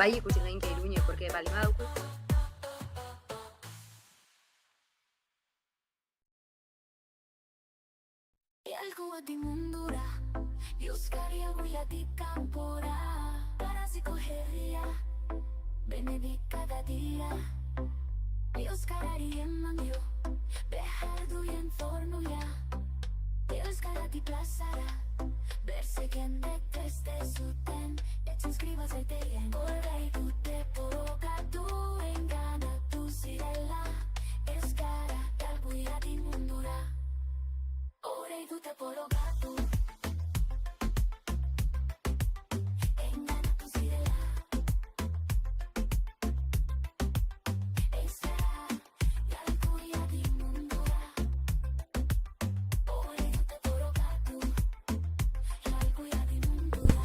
bai ikusi gainke Iruñe, porque bali badauko. Algo a ti mundura, Euskari aguiatik kanpora, paraziko herria, benedik cada día. Euskarari eman dio, behar duien fornula, Euskarati plazara, berzeken deteste zuten, etxen skriba zaiteien, horrei dute porokatu, enganatu zirela, Euskara galbuiatik mundura. Horrei dute porokatu, enganatu zirela, Euskara galbuiatik mundura. Horrei dute porokatu, galbuiatik mundura.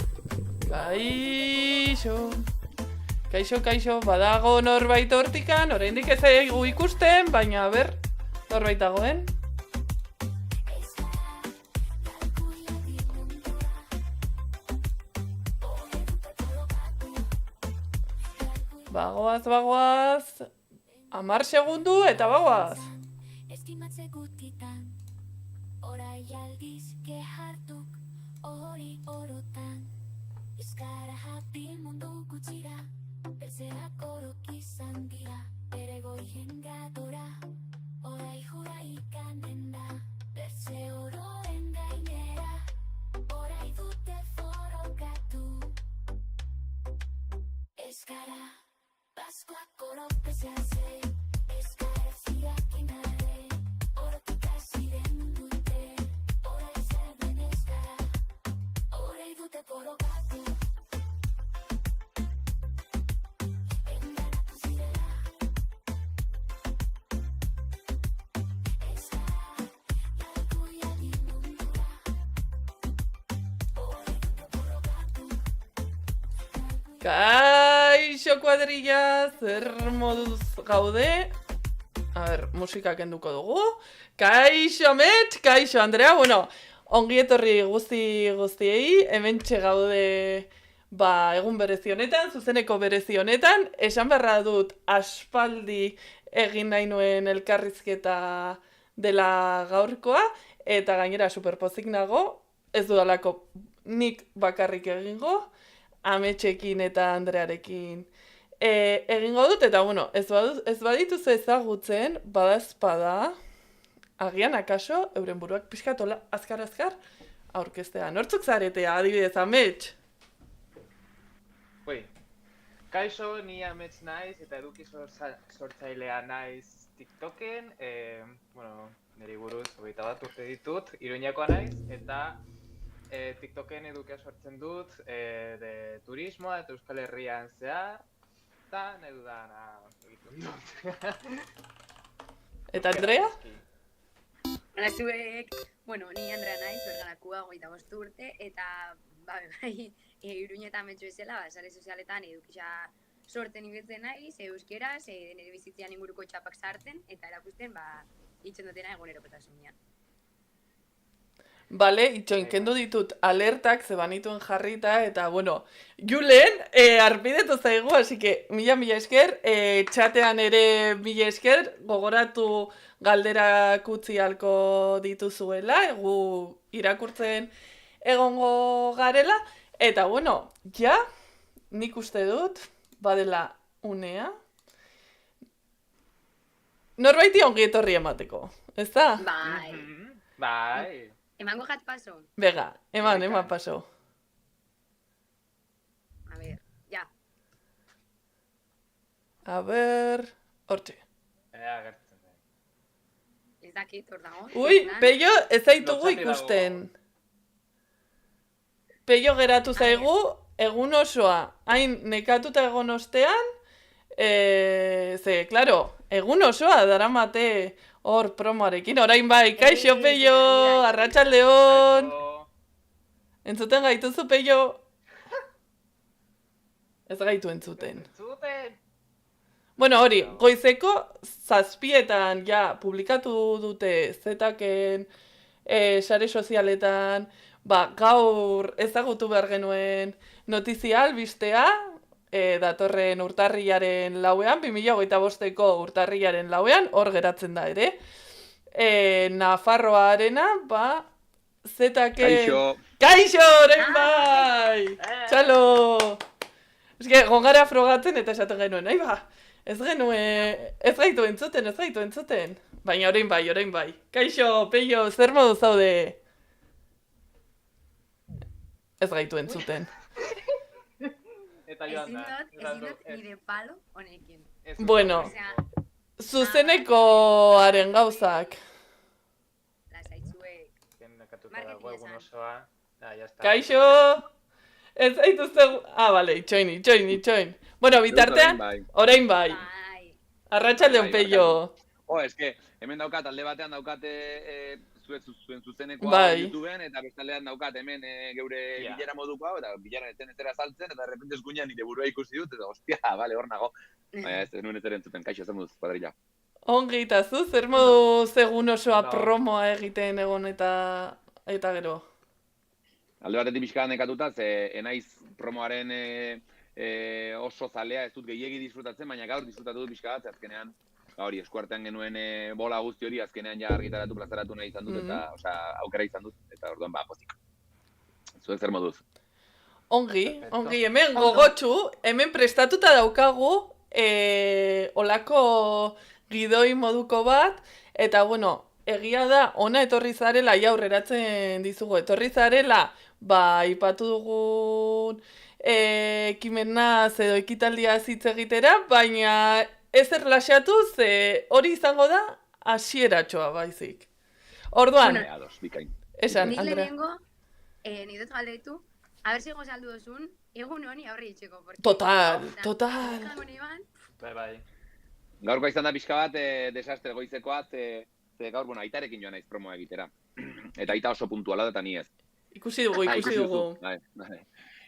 Kaixo, badago norbait hortikan, oraindik ez zaigu ikusten, baina ber, norbait dagoen. Bagoaz, 10 segundu eta bagoaz. Estimatze gutitan, orai aldiz gehartuk, hori orotan. Euskara jabil mundu gutxira, berzeak orok izan dira, bere goien gadora, orai jura ikanen da, berze oroen gainera, orai dute forokatu. Euskara, Baskoak oropezea zei, Euskara ziak inare, orotik aziren dute, orai zer den Euskara, orai dute porokatu. Enganatu zirela, Euskara, galbuiatik mundura, orai dute porokatu. Kaixo kuadrilla, zer moduz gaude? A ber, musika kenduko dugu. Kaixo Amets, kaixo Andrea, bueno, ongi etorri guztiei, hementxe gaude egun berezi honetan, zuzeneko berezi honetan, esan beharra dut aspaldi egin nahi nuen elkarrizketa dela gaurkoa, eta gainera superpozik nago, ez dudalako nik bakarrik egingo, Ametxekin eta Andrearekin egingo dut, eta bueno, ez badituz ezagutzen, badazpada, agian akaso, euren buruak pixkatola azkar aurkeztea. Nortzuk zaretea, adibidez, Amets? Kaixo, ni Amets naiz eta eduki sortzailea naiz TikToken, niri buruz 21 urte ditut, Iruñekoa naiz, eta TikToken edukia sortzen dut, de turismoa eta Euskal Herrian zehar, eta nahi dudana egiten dut. Eta Andrea? Hala zuek, ni Andrea naiz, berganakua 25 urte, eta bai, Iruñe eta Ametxo ezela, sare sozialetan edukisa sorten ibiltzen naiz, euskeraz, nire bizitzean inguruko txapak sartzen, eta erakusten, itxen dutena egunerokotasunean. Bale, itxoin, kendu ditut alertak zebanituen jarrita, eta, bueno, Julen, arpidetu zaigu, así que, mila esker, txatean ere mila esker, gogoratu galderak utzi halko dituzuela, gu irakurtzen egongo garela, eta, bueno, ja, nik uste dut, badela unea, norbaiti ongi etorri emateko, ez da? Bai, Bai. emango jat paso. Bega, eman paso. A ver, ja. A ber, hortxe. Agertzen da. Ez dakit, hor dago. Ui, Peio, ez zaitugu Lotzati ikusten. dago. Peio geratu zaigu, egun osoa, hain nekatuta egon ostean, ze, klaro, egun osoa daramate hor promoarekin, orain bai, kaixo Peio, arratsaldeon. Entzuten gaituzu Peio? Ez gaitu entzuten. Entzuten! Bueno, hori, goizeko 7:00 ja publikatu dute Zetaken sare sozialetan, gaur ezagutu behar genuen notizia albistea, datorren urtarrilaren 4ean, 2025ko urtarrilaren 4ean, hor geratzen da ere. Nafarroarena, ba, Kaixo! Kaixo, orain bai! Txalo! Eske, gongara frogatzen eta esaten genuen, nahi ba, ez gaitu entzuten. Baina orain bai. Kaixo, Peio, zer modu zaude? Ez gaitu entzuten. Eta joan da. Ezin dut nire palo honekin. Bueno. Osea, Zuzenekoaren gauzak. lasaitzuek. Nekatuta dago egun osoa. Ya está. Kaixo! Ez zaituzte... Bale, itxoin. Bueno, bitartean, orain bai. Bai. Arratsaldeon, Peio. eske, hemen daukat, alde batean daukate zuen zuzenekoa Bai. YouTubeen, eta bestaldean daukat hemen geure bilera modukoa, eta bilaran etera saltzen, eta derrepente eskuinean nire burua ikusi dut, eta hostia, bale, hor nago. Baina ez nuen etera entzuten, kaixo, zer moduz, kuadrilla. Ongi eta zu, zer modu segun osoa No. promoa egiten egon eta gero? Alde batetik pixka nekatuta, ze enaiz promoaren oso zalea, ez dut gehiegi disfrutatzen, baina gaur disfrutatu dut pixka bat, ze azkenean, hori, eskuartean genuen bola guzti hori, azkenean ja argitaratu, plazaratu nahi izan dut, eta, aukera izan dut, eta orduan, pozik. Zuek zer moduz? Ongi, hemen gogotsu, hemen prestatuta daukagu olako gidoi moduko bat, eta bueno, egia da, ona etorri zarela, aurreratzen dizugu, etorri zarela, ipatu dugun ekimenaz edo ekitaldia hitz egitera, baina ez erlaxatu, ze hori izango da hasieratxoa baizik. Orduan, Ados, bikain. esan, Nik Andrea. lehenengo, nire dut galdetu, a ber si gozaldu duzun, egun honi aurre itxeko. Total. Bai. Gaurkoa izan da pixka bat, desastre goizekoa, ze gaur, bueno, aitarekin joan naiz promoa egitera. Eta aita oso puntuala da, eta ni ez. Ikusi dugu. duzu. Bai.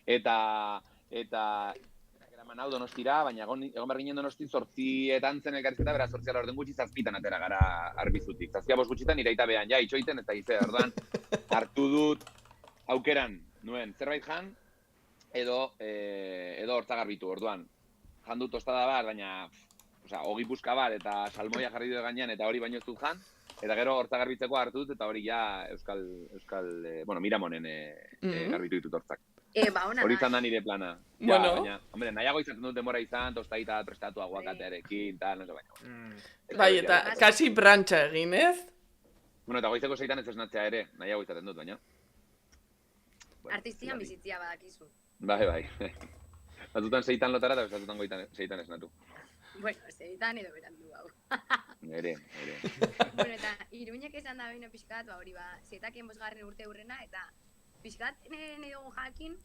Eta eraman hau Donostira, baina egon behar ginen Donosti 8etan zen elkarrizketa, beraz 8 orden gutxi 7 atera gara arbizutik. 7 gutxitan nire aita behan, ja, itxoiten, eta ize, orduan, hartu dut aukeran nuen zerbait jan, edo hortzagarbitu, orduan. Jan dut tostada bat, baina, ogi puska bat, eta salmoia jarri dut gainean, eta hori baino ez dut jan, eta gero hortzagarbitzeko hartu dut, eta hori ja Miramonen garbitu ditut hortzak. Hori izan da nire plana. Bueno. Baina, hombre, nahiago izaten dut denbora izan, tostadita prestatu aguakatearekin, tal, no sé, baina. Bai, eta kasi brantxa egin, ez? Bueno, eta goizeko 6etan ez esnatzea ere, nahiago izaten dut, baina. Artistian bizitzia badakizu. Bai. Batutan 6etan lotara, eta batutan 6etan esnatu. Bueno, 6etan edo berandu hau. Ere. Bueno, eta Iruñek esan da behin pixkat, hori zetaken 5. urte hurrena, eta pixkat nahi dugu jakin,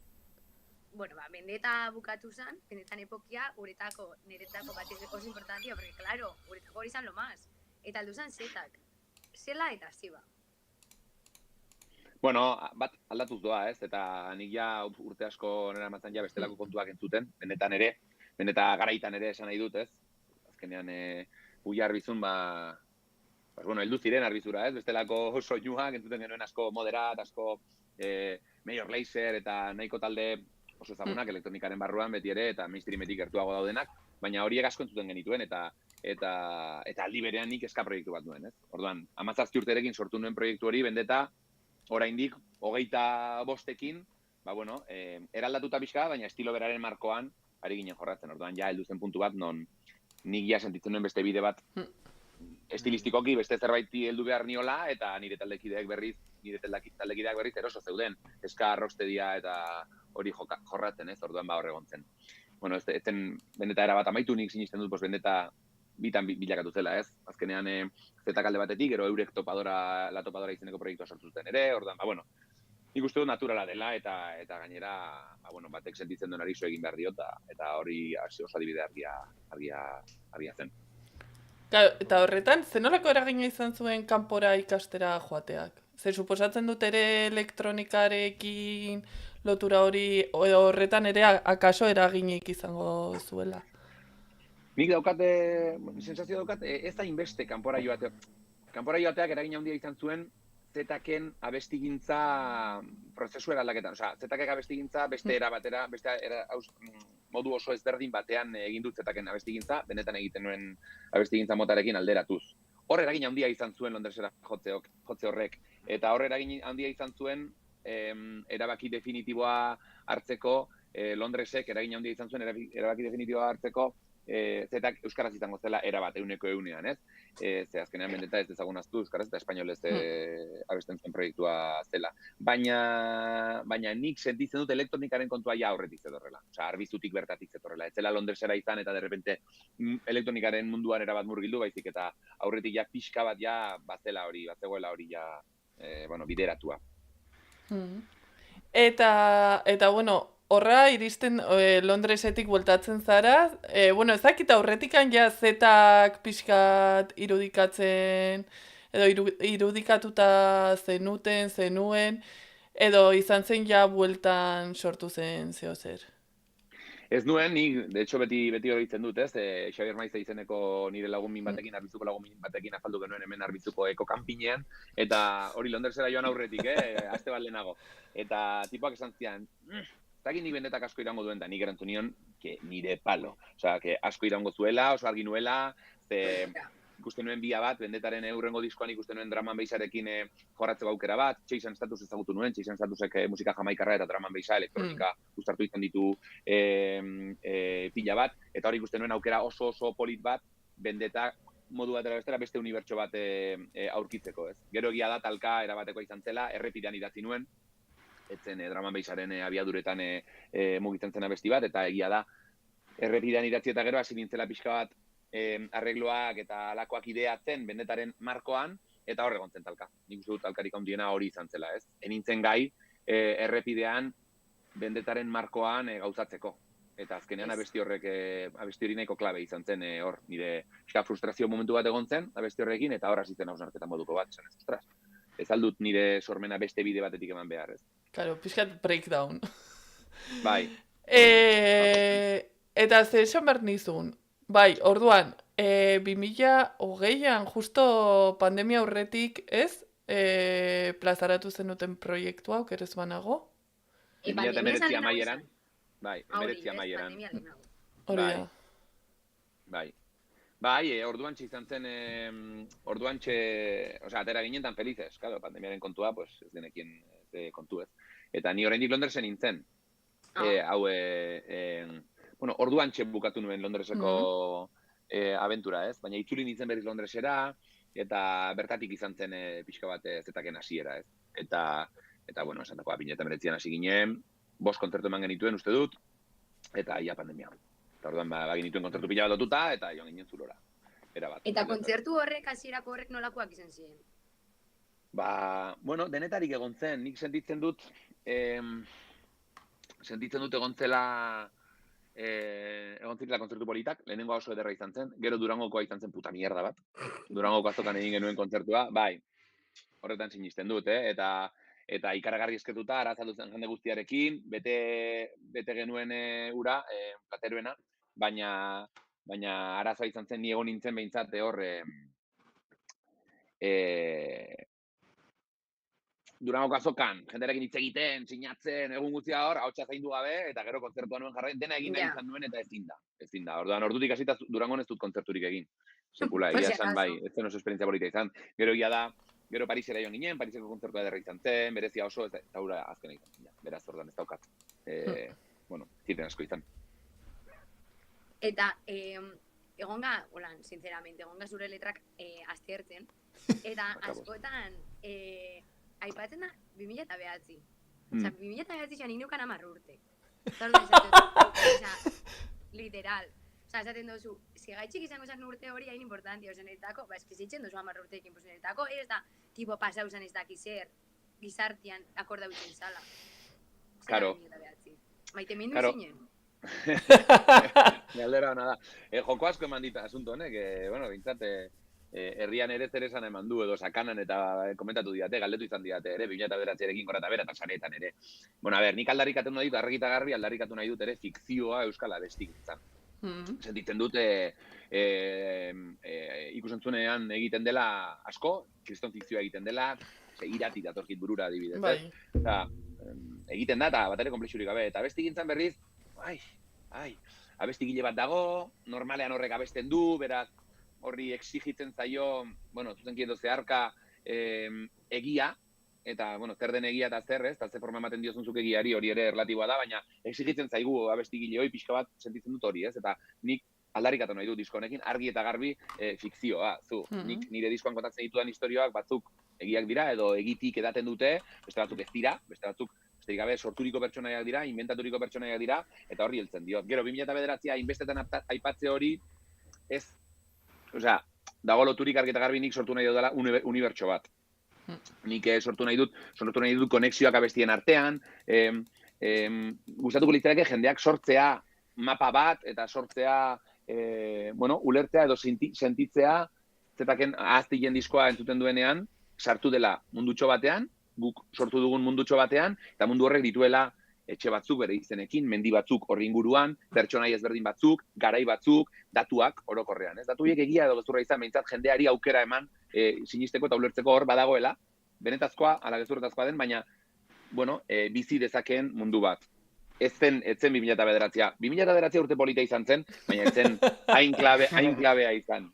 bueno, bendeta bukatu zen, bendetan epokia, niretako bat oso importantia, porque, claro, guretako hori zan lo más. Eta aldu zen zetak, zela eta ziba. Bueno, bat aldatuz doa, ez? Eta nik ja urte asko nera matzan ja bestelako kontuak entzuten, beneta garaitan ere esan nahi dut, ez? Azkenean, buia arbizun, heldu ziren arbizura, ez? Bestelako soinuak entzuten genuen asko moderat, asko Major Lazer eta nahiko talde oso ezagunak elektronikaren barruan beti ere, eta mainstreametik gertuago daudenak, baina horiek asko entzuten genituen, eta aldi berean nik eska proiektu bat nuen, ez? Orduan, 17 urterekin sortu nuen proiektu hori, bendeta, oraindik 25ekin, eraldatuta pixka, baina estilo beraren markoan ari ginen jorratzen. Orduan, ja, heldu zen puntu bat, non nik ja sentitzen nuen beste bide bat estilistikoki, beste zerbaiti heldu behar niola, eta nire taldekideak berriz eroso zeuden, eska rocksteadia eta hori jorratzen, ez? Orduan hor egon zen. Bueno, ez zen bendeta erabat amaitu, nik sinisten dut, bendeta bitan bilakatu zela, ez? Azkenean, zetak alde batetik, gero eurek la topadora izeneko proiektua sortu zuten ere, orduan, nik uste dut naturala dela, eta gainera, batek sentitzen duen arizo egin behar dio, eta hori oso adibide argia zen. Eta horretan, zenolako eragina izan zuen kanpora ikastera joateak? Ze suposatzen dut ere elektronikarekin lotura hori, edo horretan ere akaso eraginik izango zuela? Nik sensazio daukat, ez da inbeste kanpora joateak. Kanpora joateak eragina handia izan zuen, zetaken abestigintza prozesu eraldaketan. Osea, zetakek abestigintza beste era batera, modu oso ezberdin batean egin dut zetaken abestigintza, benetan egiten nuen abestigintza motarekin alderatuz. Hor eragin handia izan zuen Londresera jotze horrek, eta hor eragin handia izan zuen erabaki definitiboa hartzeko, Londresek eragin handia izan zuen erabaki definitiboa hartzeko, zetak euskaraz izango zela erabat 100%, ez? Ze azkenean bendeta ez dezagunaztu euskaraz eta espainolez abesten zuen proiektua zela. Baina nik sentitzen dut elektronikaren kontua ja aurretik zetorrela. Osea, Arbizutik bertatik zetorrela. Ez zela Londresera izan eta derrepente elektronikaren munduan erabat murgildu, baizik eta aurretik ja pixka bat ja bazegoela hori ja bideratua. Eta bueno, horra iristen Londresetik bueltatzen zara, ez dakit aurretikan ja zetak pixkat irudikatzen, edo irudikatuta zenuen, edo izan zen ja bueltan sortu zen zeo zer. Ez nuen, nik, de hecho, beti hori ditzen dut, ez? Xabier Maize izeneko nire lagun min batekin, Arbizuko lagun min batekin afaldu genuen hemen Arbizuko eko kanpinean, eta hori Londresera joan aurretik, aste bat lehenago. Eta tipoak esan zian, zagin nik bendetak asko irango duen, da nik erantzun nion, nire palo. Osea, asko irango zuela, oso argi nuela, ikusten nuen bia bat, bendetaren eurrengo diskoan ikusten nuen Drum and Bassarekin jorratzeko aukera bat, Chase Status ezagutu nuen, Chase Statusek musika jamaikarra eta Drum and Bassa elektronika uztartu izan ditu pila bat, eta hori ikusten nuen aukera oso polit bat, bendeta modu batera bestera beste unibertso bat aurkitzeko, ez? Gero egia da talka erabatekoa izan zela, errepidean idatzi nuen, etzen Drum and Bassaren abiaduretan mugitzen zen abesti bat, eta egia da, errepidean idatzi eta gero hasi nintzela pixka bat arregloak eta alakoak ideatzen bendetaren markoan, eta hor egon zen talka. Nik uste dut talkarik handiena hori izan zela, ez? Enintzen gai, errepidean bendetaren markoan gauzatzeko. Eta azkenean abesti hori nahiko klabe izan zen hor, nire frustrazio momentu bat egon zen, abesti horrekin, eta hor hasi zen hausnarketan moduko bat, esan ez, ostras. Ez aldut nire sormena beste bide batetik eman behar, ez? Claro, pixkat breakdown. Bai. Eta ze esan behar nizun? Bai, orduan, 2020an, justo pandemia aurretik, ez? Plazaratu zenuten proiektua, okerez banago? 2019 amaieran. Bai, 2019 amaieran. Hori da. Bai, orduantxe izan zen, atera ginen tan felices, claro, pandemiaren kontua, pues, ez denekien kontu ez. Eta ni oraindik Londresen nintzen. Orduantxe bukatu nuen Londreseko abentura, ez? Baina itzuli nintzen berriz Londresera, eta bertatik izan zen pixka bat zetaken hasiera, ez? Eta esan dagoa, 2019an hasi ginen, 5 kontzertu eman genituen uste dut, eta ia pandemia. Eta orduan bagin dituen kontzertu pila bat lotuta, eta joan ginen zulora. Eta kontzertu horrek, hasierako horrek nolakoak izan ziren? Denetarik egon zen. Nik sentitzen dut egon zela kontzertu politak, lehenengoa oso ederra izan zen, gero Durangokoa izan zen puta mierda bat. Durangoko azokan egin genuen kontzertua, bai, horretan sinisten dut, eta ikaragarri esketuta, arazaldu zen jende guztiarekin, bete genuen ura, plateruena, baina arazoa izan zen ni egon nintzen behintzat hor Durangoko azokan, jenderekin hitz egiten, sinatzen, egun guztia hor, ahotsa zaindu gabe, eta gero kontzertua nuen jarrain, dena egin nahi izan nuen, eta ezin da. Ordutik hasita Durangon ez dut kontzerturik egin. Sekula, egia esan bai, ez zen oso esperientzia polita izan. Gero egia da, gero Parisera joan ginen, Pariseko kontzertua ederra izan zen, berezia oso, eta hura azkena izan zen. Beraz, orduan ez daukat. Zirten asko izan. Eta, egonga zure letrak aztertzen, eta askotan, aipatzen da 2009. Osa, 2009 xan inukan 10 urte. Literal. Osa, esaten dozu, zigaitxik izango zan urte hori hain importanti, osa niretako, eskizitzen dozu 10 urteekin, pues niretako, ez da, tipo, pasau zan ez dakizer, gizartian, akorda bitzen zala. Claro. Maite mindu zinen. Galdera hona da. Joko asko eman dit asunto honek, bintzat, herrian ere zer esan eman du, edo sakanan eta komentatu didate, galdetu izan didate ere, 2009 gora eta bera eta saretan ere. Nik aldarrikatu nahi dut, argi eta garbi aldarrikatu nahi dut ere, fikzioa euskal abestigintzan. Sentitzen dut, ikusentzunean egiten dela asko, kriston fikzioa egiten dela, irati datorkit burura adibidez. Egiten da, eta bat ere komplexurik gabe. Eta abestigintzan berriz, abestigile bat dago, normalean horrek abesten du, beraz, horri exigitzen zaio, bueno, zuzenki edo zeharka egia, eta, bueno, zer den egia eta zer, ez? Eta ze forma ematen diozunzuk egiari, hori ere erlatiboa da, baina exigitzen zaigu abestigile hoi pixka bat sentitzen dut hori, ez? Eta nik aldarrikatu nahi du disko honekin, argi eta garbi fikzioa, nik nire diskoan kontatzen ditudan istorioak batzuk egiak dira, edo egitik edaten dute, beste batzuk ez dira, beste batzuk besterik gabe sorturiko pertsonaiak dira, inventaturiko pertsonaiak dira, eta horri heltzen diot. Gero, 2009 hainbestetan aipatze hori, ez, osea, dago loturik argi eta garbi nik sortu nahi dudala unibertso bat. Nik sortu nahi dut konexioak abestien artean, gustatuko litzateke jendeak sortzea mapa bat, eta sortzea, ulertzea edo sentitzea, zetaken ahaztien diskoa entzuten duenean, sartu dela mundutxo batean, guk sortu dugun mundutxo batean, eta mundu horrek dituela etxe batzuk bere izenekin, mendi batzuk horri inguruan, pertsonai ezberdin batzuk, garai batzuk, datuak orokorrean. Ez? Datu horiek egia edo gezurra izan, behintzat jendeari aukera eman sinisteko eta ulertzeko hor badagoela, benetazkoa, ala gezurretazkoa den, baina, bizi dezakeen mundu bat. Ez zen 2009. 2009 urte polita izan zen, baina ez zen hain klabea izan.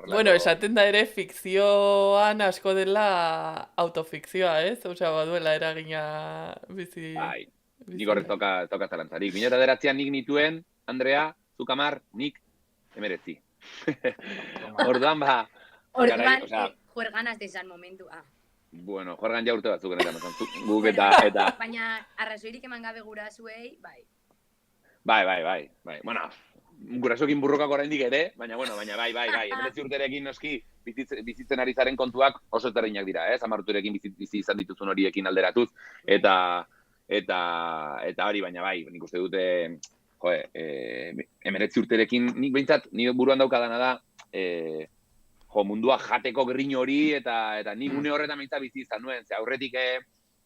Bueno, esaten da ere fikzioan asko dela autofikzioa, ez? Osea, baduela eragina bizi... Bai, nik horrek toka zalantzarik. 2009 nik nituen, Andrea, Zukamar, nik 19. Orduan juerganas de izan momentua. Bueno, juergan ja urte batzuk enetan, guk eta... Baina arrazoirik eman gabe gurasuei, bai. Bai. Bueno, gurasoekin burrokak oraindik ere, baina bai. 19 urterekin noski bizitzen ari zaren kontuak oso ezberdinak dira, ez? 10 urterekin bizi izan dituzun horiekin alderatuz, eta hori, baina bai, nik uste dute, 19 urterekin, nik behintzat, nire buruan daukadana da, mundua jateko grin hori, eta nik une horretan behintzat bizi izan nuen, ze aurretik,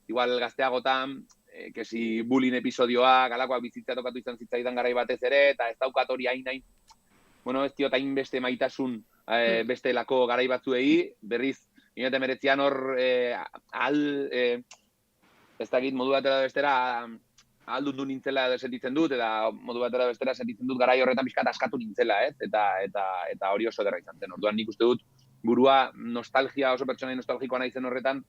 igual gazteagotan, kesi bullying episodioak, alakoak bizitzea tokatu izan zitzaidan garai batez ere, eta ez daukat hori hain, ez diot hain beste maitasun bestelako garai batzuei, berriz, 19 hor, ez dakit modu batera bestera, ahaldundu nintzela sentitzen dut, eta modu batera bestera sentitzen dut garai horretan pixkat askatu nintzela, ez? Eta hori oso ederra izan zen. Orduan nik uste dut burua nostalgia, oso pertsonai nostalgikoa naizen horretan,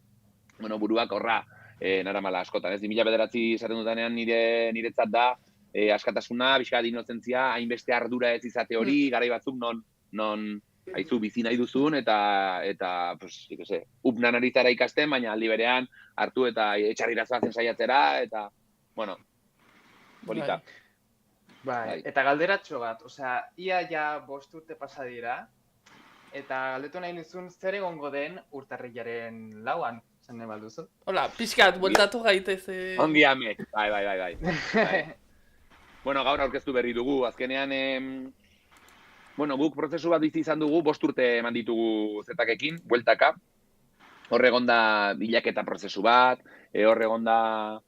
buruak horra naramala askotan, ez? 2009 esaten dudanean niretzat da askatasuna, pixkat inozentzia, hainbeste ardura ez izate hori, garai batzuk non haizu bizi nahi duzun, eta pues, upnan ari zara ikasten, baina aldi berean hartu eta etxarrira zoazen saiatzera, eta, polita. Bai, eta galderatxo bat, osea, ia ja 5 urte pasa dira, eta galdetu nahi nizun zer egongo den urtarrilaren 4an, zen nahi balduzu? Hola, pixkat, bueltatu gaitez. Ongi ame, bai. Bueno, gaur aurkeztu berri dugu, azkenean, guk prozesu bat bizi izan dugu, 5 urte eman ditugu zetakekin, bueltaka, hor egonda bilaketa prozesu bat, hor egonda...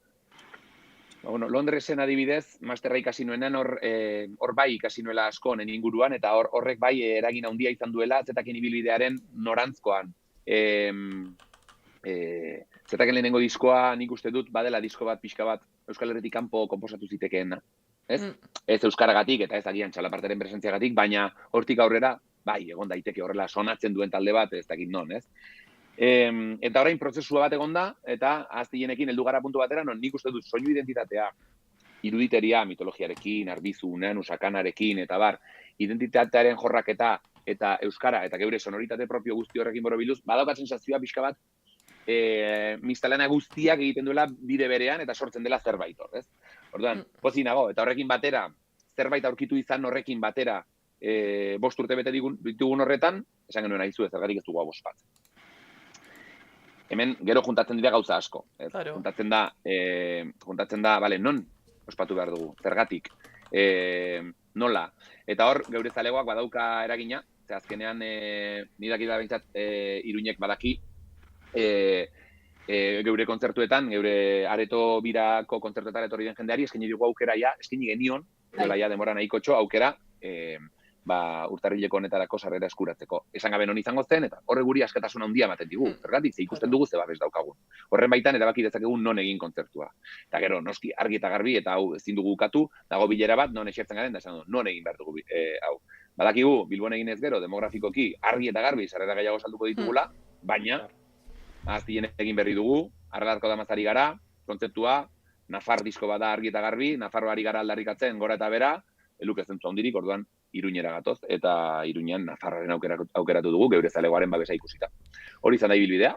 Londresen adibidez, masterra ikasi nuenean hor bai ikasi nuela asko honen inguruan, eta horrek bai eragin handia izan duela zetaken ibilbidearen norantzkoan. Zetaken lehenengo diskoa nik uste dut badela disko bat pixka bat Euskal Herritik kanpo konposatu zitekeena. Ez euskaragatik eta ez agian txalapartaren presentziagatik, baina hortik aurrera bai egon daiteke horrela sonatzen duen talde bat, ez dakit non, ez? Eta orain prozesua bat egonda, eta ahaztienekin heldu gara puntu batera, non nik uste dut soinu identitatea, iruditeria, mitologiarekin, arbizunen, usakanarekin, eta identitatearen jorraketa eta euskara, eta geure sonoritate propio guzti horrekin borobiluz, badaukat sensazioa pixka bat, mistalana guztiak egiten duela bide berean, eta sortzen dela zerbait hor, ez? Orduan, pozik nago, eta horrekin batera, zerbait aurkitu izan horrekin batera, 5 urte bete ditugun horretan, esan genuen aizu zergatik ez dugu 5 bat. Hemen gero juntatzen dira gauza asko. Claro. Juntatzen da, non ospatu behar dugu, zergatik, nola. Eta hor, geure zalegoak badauka eragina, ze azkenean, nidakit da behintzat Iruñek badaki, geure kontzertuetan, geure areto birako kontzertuetan etorri den jendeari, eskaini dugu aukera eskaini genion, dola demora nahiko txo, aukera, urtarrileko honetarako sarrera eskuratzeko. Esan gabe non izango zen, eta horre guri askatasun handia ematen digu. Zergatik, ikusten dugu ze babes daukagun. Horren baitan erabaki dezakegun non egin kontzertua. Eta gero, noski, argi eta garbi, eta hau ezin dugu ukatu, dago bilera bat, non esertzen garen, da esan du, non egin behar dugu hau. Badakigu, Bilbon egin ez gero, demografikoki, argi eta garbi, sarrera gehiago salduko ditugula, baina, aztien egin berri dugu, Argalarko Damazari gara, kontzeptua, Nafar disko bada argi eta garbi, Nafarroari gara aldarrikatzen gora eta bera, eluk ez zentzu handirik, orduan Iruñera gatoz, eta Iruñan Nafarroaren aukeratu dugu, geure zalegoaren babesa ikusita. Hori izan da ibilbidea.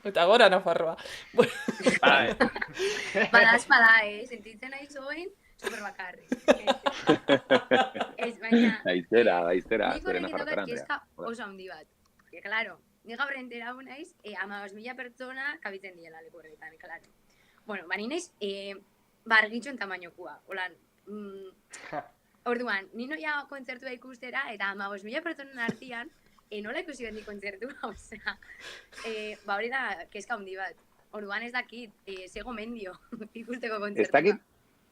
Eta gora Nafarroa. Bai. Bada, sentitzen nahi zoin, superbakarri. Ez, baina... Daiztera, Nik zure horrekin Nafarroa, daukat kezka oso handi bat. Porque, claro, ni gaur entera naiz, 15.000 pertsona kabitzen diela leku horretan, claro. Bueno, bani naiz, bargitxoen tamainokua, holan. Orduan, ni noia kontzertua ikustera, eta 15.000 pertsonen artean, nola ikusi bendi kontzertua, osea, hori da kezka handi bat. Orduan ez dakit, zego mendio ikusteko kontzertua.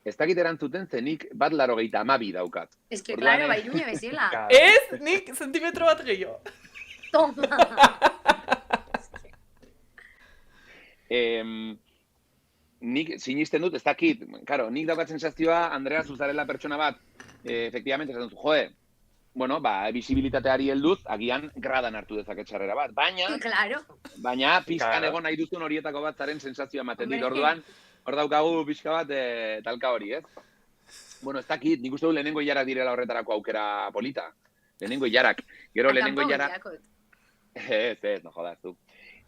Ez dakit erantzuten zenik bat 82 daukat. Ez que, claro, Iruña bezala. Ez, nik zentimetro bat gehiago. Toma! Nik sinisten dut, ez dakit, karo, nik daukat sensazioa, Andrea, zuzarela pertsona bat, efectivamente, esaten zu, bueno, bisibilitateari helduz, agian gradan hartu dezaket sarrera bat, baina pizkan egon nahi duzun horietako bat zaren sensazioa ematen dit, orduan, hor daukagu pixka bat talka hori, ez? Bueno, ez dakit, nik uste du lehenengo ilarak direla horretarako aukera polita. Lehenengo ilarak. Gero lehenengo ilarak... Ez, no jodas, du.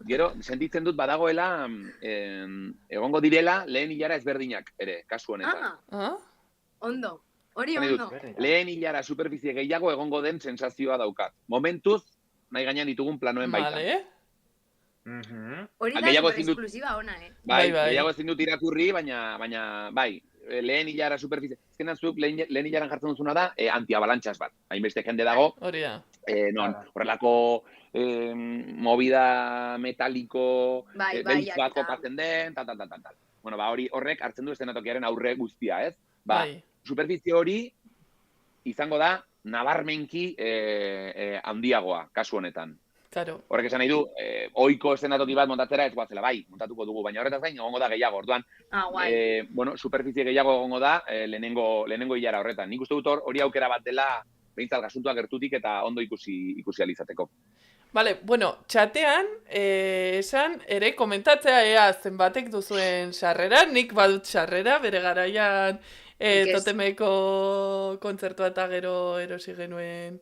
Gero, sentitzen dut badagoela, egongo direla lehen hilara ezberdinak, ere, kasu honetan. Ondo, hori ondo. Lehen hilara superfizie gehiago egongo den sensazioa daukat. Momentuz, nahi gainean ditugun planoen baitan. Vale. Hori da super eksklusiba ona, Bai, gehiago ezin dut irakurri, baina bai, lehen hilara superfizie. Ezkenan zuk lehen hilaran jartzen duzuna da, antiabalantxas bat. Hainbeste jende dago. Hori da. Non, horrelako movida metaliko, beltz bat kopatzen den, tal. Bueno, horrek hartzen du eszenatokiaren aurre guztia, ez? Superfizie hori izango da nabarmenki handiagoa, kasu honetan. Claro. Horrek esan nahi du, ohiko eszenatoki bat montatzera ez guatzela, bai, montatuko dugu, baina horretaz gain egongo da gehiago, orduan, superfizie gehiago egongo da lehenengo hilara horretan. Nik uste dut hori aukera bat dela, behintzat gasuntua gertutik eta ondo ikusi alizateko. Vale, bueno, txatean, esan, ere komentatzea ea zenbatek duzuen sarrera, nik badut sarrera, bere garaian totemeko kontzertua eta gero erosi genuen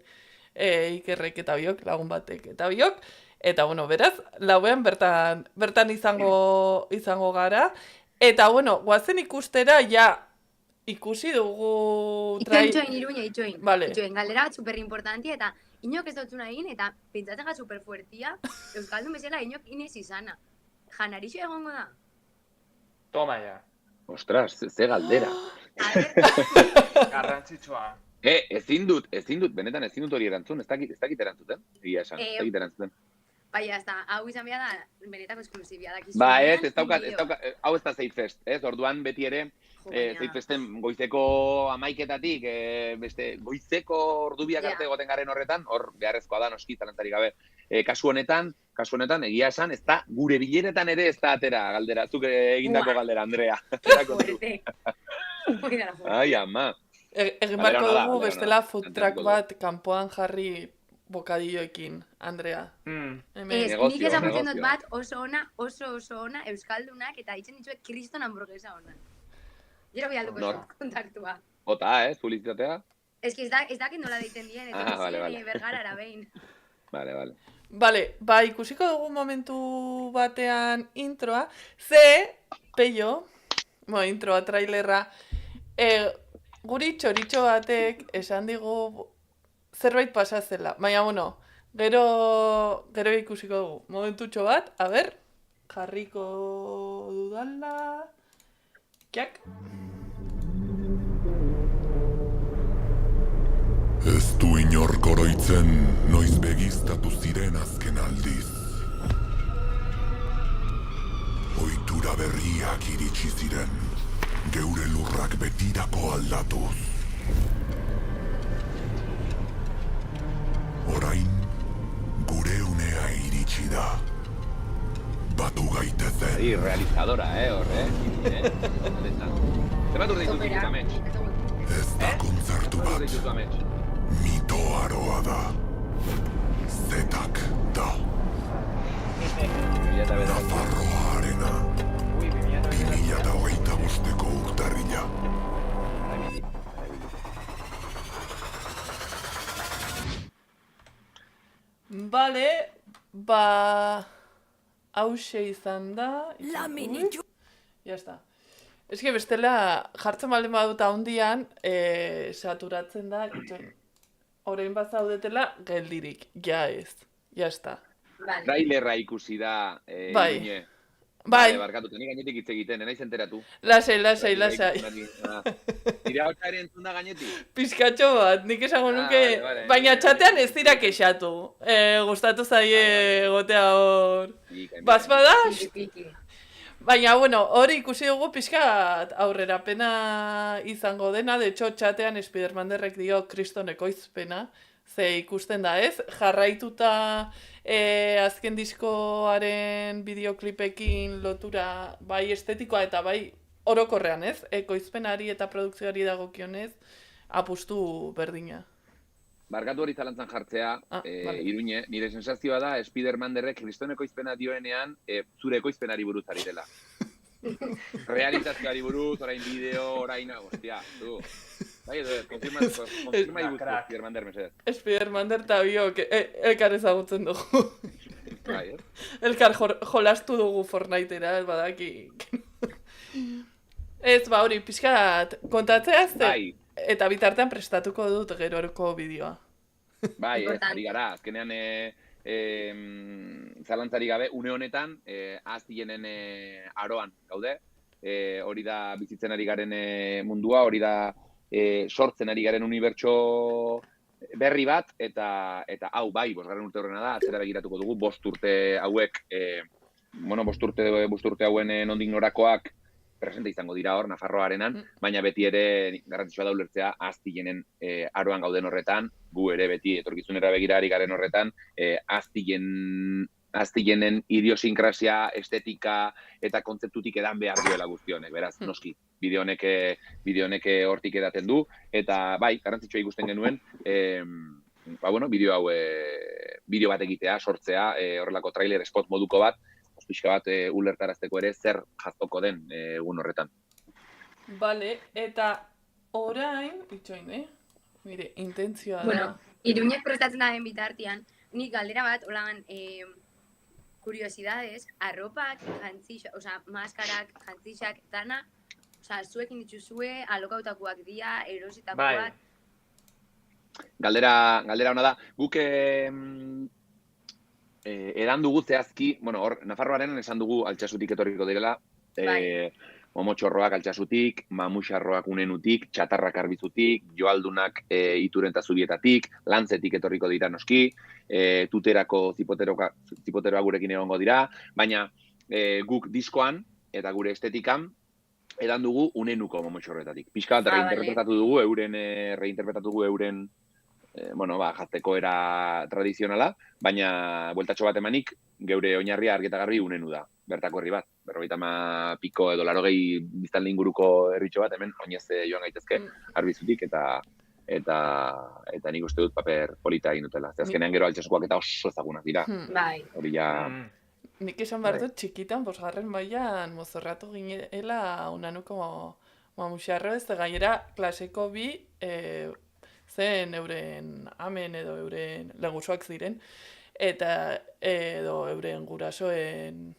Ikerrek eta biok, lagun batek eta biok, eta bueno, beraz, lauean bertan izango gara, eta bueno, guazen ikustera, ja, ikusi dugu... Itxoin, vale. Galdera bat superimportantia, eta inok ez dutzuna egin, eta pentsatzega superfuertia, Euskaldun bezala inok inez izana. Janarixo egongo da? Toma ya. Ostras, ze galdera. Garrantzitsua. Ezin dut, benetan ezin dut hori erantzun, ez dakit erantzuten. Egia esan, ez dakit erantzuten. Bai, hasta, hau izan behar da, benetako esklusibia dakizu. Ba, ez daukat, hau ez da Zeitfest, ez? Orduan beti ere, Zeitfesten goizeko 11:00-etatik, beste goizeko ordubiak arte egoten garen horretan, hor beharrezkoa da noski zalantzarik gabe. Kasu honetan, egia esan, ez da, gure bileretan ere ez da atera galdera, zuk egindako galdera, Andrea. Ai, ama. Egin barko dugu bestela food truck bat kanpoan jarri bokadilloekin, Andrea. Nik ezagutzen dut bat oso ona, euskaldunak, eta ditzen ditzuek kriston hamburguesa ona. Gero bialduko zut kontaktua. Ota, publizitatea? Ez que ez dakit nola deiten dien, eta bergarara behin. Vale, ikusiko dugu momentu batean introa, peio, introa, trailerra, guri txoritxo batek esan digu zerbait pasazela. Baina, bueno, gero ikusiko dugu. Momentutxo bat, a ber, jarriko dudala... Kiak? Ez du inork oroitzen noiz begiztatu ziren azken aldiz. Ohitura berriak iritsi ziren, geure lurrak betirako aldatuz. iritsi da. Batu gaitezen. Realizadora, horre, Zer bat urte dituzu Opera. amets? Ez da kontzertu Zer bat urte bat. dituzu amets? Mito aroa da. Zetak da. Mila eta bederatzi. Nafarroarena. Ui, 2025ko urtarrila. Bale, hause izan da. La mini Ya está. Ez que bestela jartzen baldin badut handian, saturatzen da, orain bat zaudetela geldirik, ja ez. Ya está. Vale. Trailerra ikusi da, Bai. Iruñe. Bai, Barkatu, tenik gainetik hitz egiten, naiz enteratu. lasai. Nire hau txare entzun da gainetik? Pizkatxo bat, nik esango nuke, vale. baina txatean ez dira kexatu. Gustatu zaie egotea hor. Bazpada, Piki. baina, bueno, hori ikusi dugu pixkat aurrerapena izango dena, de hecho, txatean Spidermanderrek dio kriston ekoizpena, ze ikusten da ez, jarraituta azken diskoaren bideoklipekin lotura bai estetikoa eta bai orokorrean ez, ekoizpenari eta produkzioari dagokionez, apustu berdina. Barkatu hori zalantzan jartzea, Vale. Iruñe, nire sensazioa da Spidermanderrek kriston ekoizpena dioenean zure ekoizpenari buruz ari dela. Realizazioari buruz, orain bideo, orain, hostia, du. Bai, edo, konfirma iguzu Spidermander, mesedez. Spidermander eta biok elkar ezagutzen dugu. Bai, Elkar jolastu dugu Fortnitera, ez badaki. Ez, hori, pixkat kontatzea ze, Bai. eta bitartean prestatuko dut gerorko bideoa. Bai, Importante. ari gara, azkenean zalantzari gabe, une honetan, aztienen aroan gaude, hori da bizitzen ari garen mundua, hori da sortzen ari garen unibertso berri bat, eta hau bai, 5. urte horrena da, atzera begiratuko dugu, 5 urte hauek, 5 urte hauen nondik norakoak presente izango dira hor, Nafarroarenan, baina beti ere garrantzitsua da ulertzea aztilenen aroan gauden horretan, gu ere beti etorkizunera begira ari garen horretan, aztilenen idiosinkrasia, estetika eta kontzeptutik edan behar duela guztionek, beraz, noski, bideo honek hortik edaten du, eta bai, garrantzitsua ikusten genuen, bideo hau, bideo bat egitea, sortzea, horrelako trailer spot moduko bat, pixka bat ulertarazteko ere zer jaztoko den egun horretan. Bale, eta orain, itxoin, nire intentzioa da. Bueno, Iruñek prestatzen da den bitartean, nik galdera bat, holan, kuriosidades, arropak, jantzixak, maskarak, jantzixak, dana, zuekin dituzue, alokautakoak dira, erositakoak. Galdera ona da, guk edan dugu zehazki, hor, Nafarroaren esan dugu Altsasutik etorriko direla, momotxorroak Altsasutik, mamuxarroak Unenutik, txatarrak Arbizutik, joaldunak Ituren eta Zubietatik, lantzetik etorriko dira noski, tuterako zipoteroa gurekin egongo dira, baina guk diskoan eta gure estetikan edan dugu Unenuko momotxorretatik. Pixka bat reinterpretatu dugu euren jazteko era tradizionala, baina bueltatxo bat emanik, geure oinarria argi eta garbi Unenu da, bertako herri bat. 50 piko edo 80 biztanle inguruko herritxo bat, hemen oinez joan gaitezke Arbizutik eta nik uste dut paper polita egin dutela. Azkenean gero Altsasukoak eta oso ezagunak dira. Bai. Hori ja... Nik esan behar dut txikitan, 5. mailan mozorratu ginela Unanuko mamuxarro ez, gainera klaseko bi zen euren amen edo euren legusoak ziren, eta edo euren gurasoen,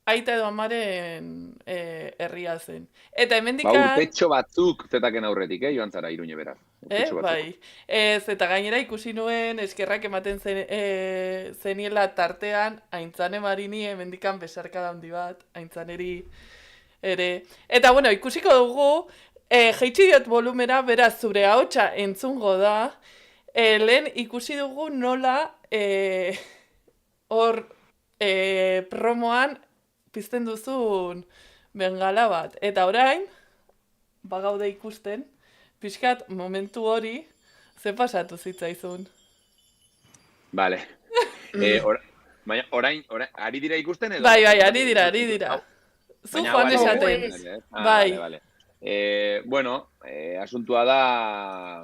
aita edo amaren herria zen. Eta hemendikan... urtetxo batzuk zetaken aurretik, joan zara Iruñe beraz. Bai. Eta gainera ikusi nuen eskerrak ematen zeniela tartean, Aintzane Marini hemendikan besarka handi bat, Aintzaneri ere. Eta ikusiko dugu, jeitsi diot volumera, beraz zure ahotsa entzungo da, lehen ikusi dugu nola hor promoan pizten duzun bengala bat. Eta orain, bagaude ikusten, pixkat momentu hori, ze pasatu zitzaizun? Vale. Baina, orain, ari dira ikusten edo? Bai, ari dira. Zu Baina, joan vale, esaten. ez. Bai. Vale. Bueno, asuntua da...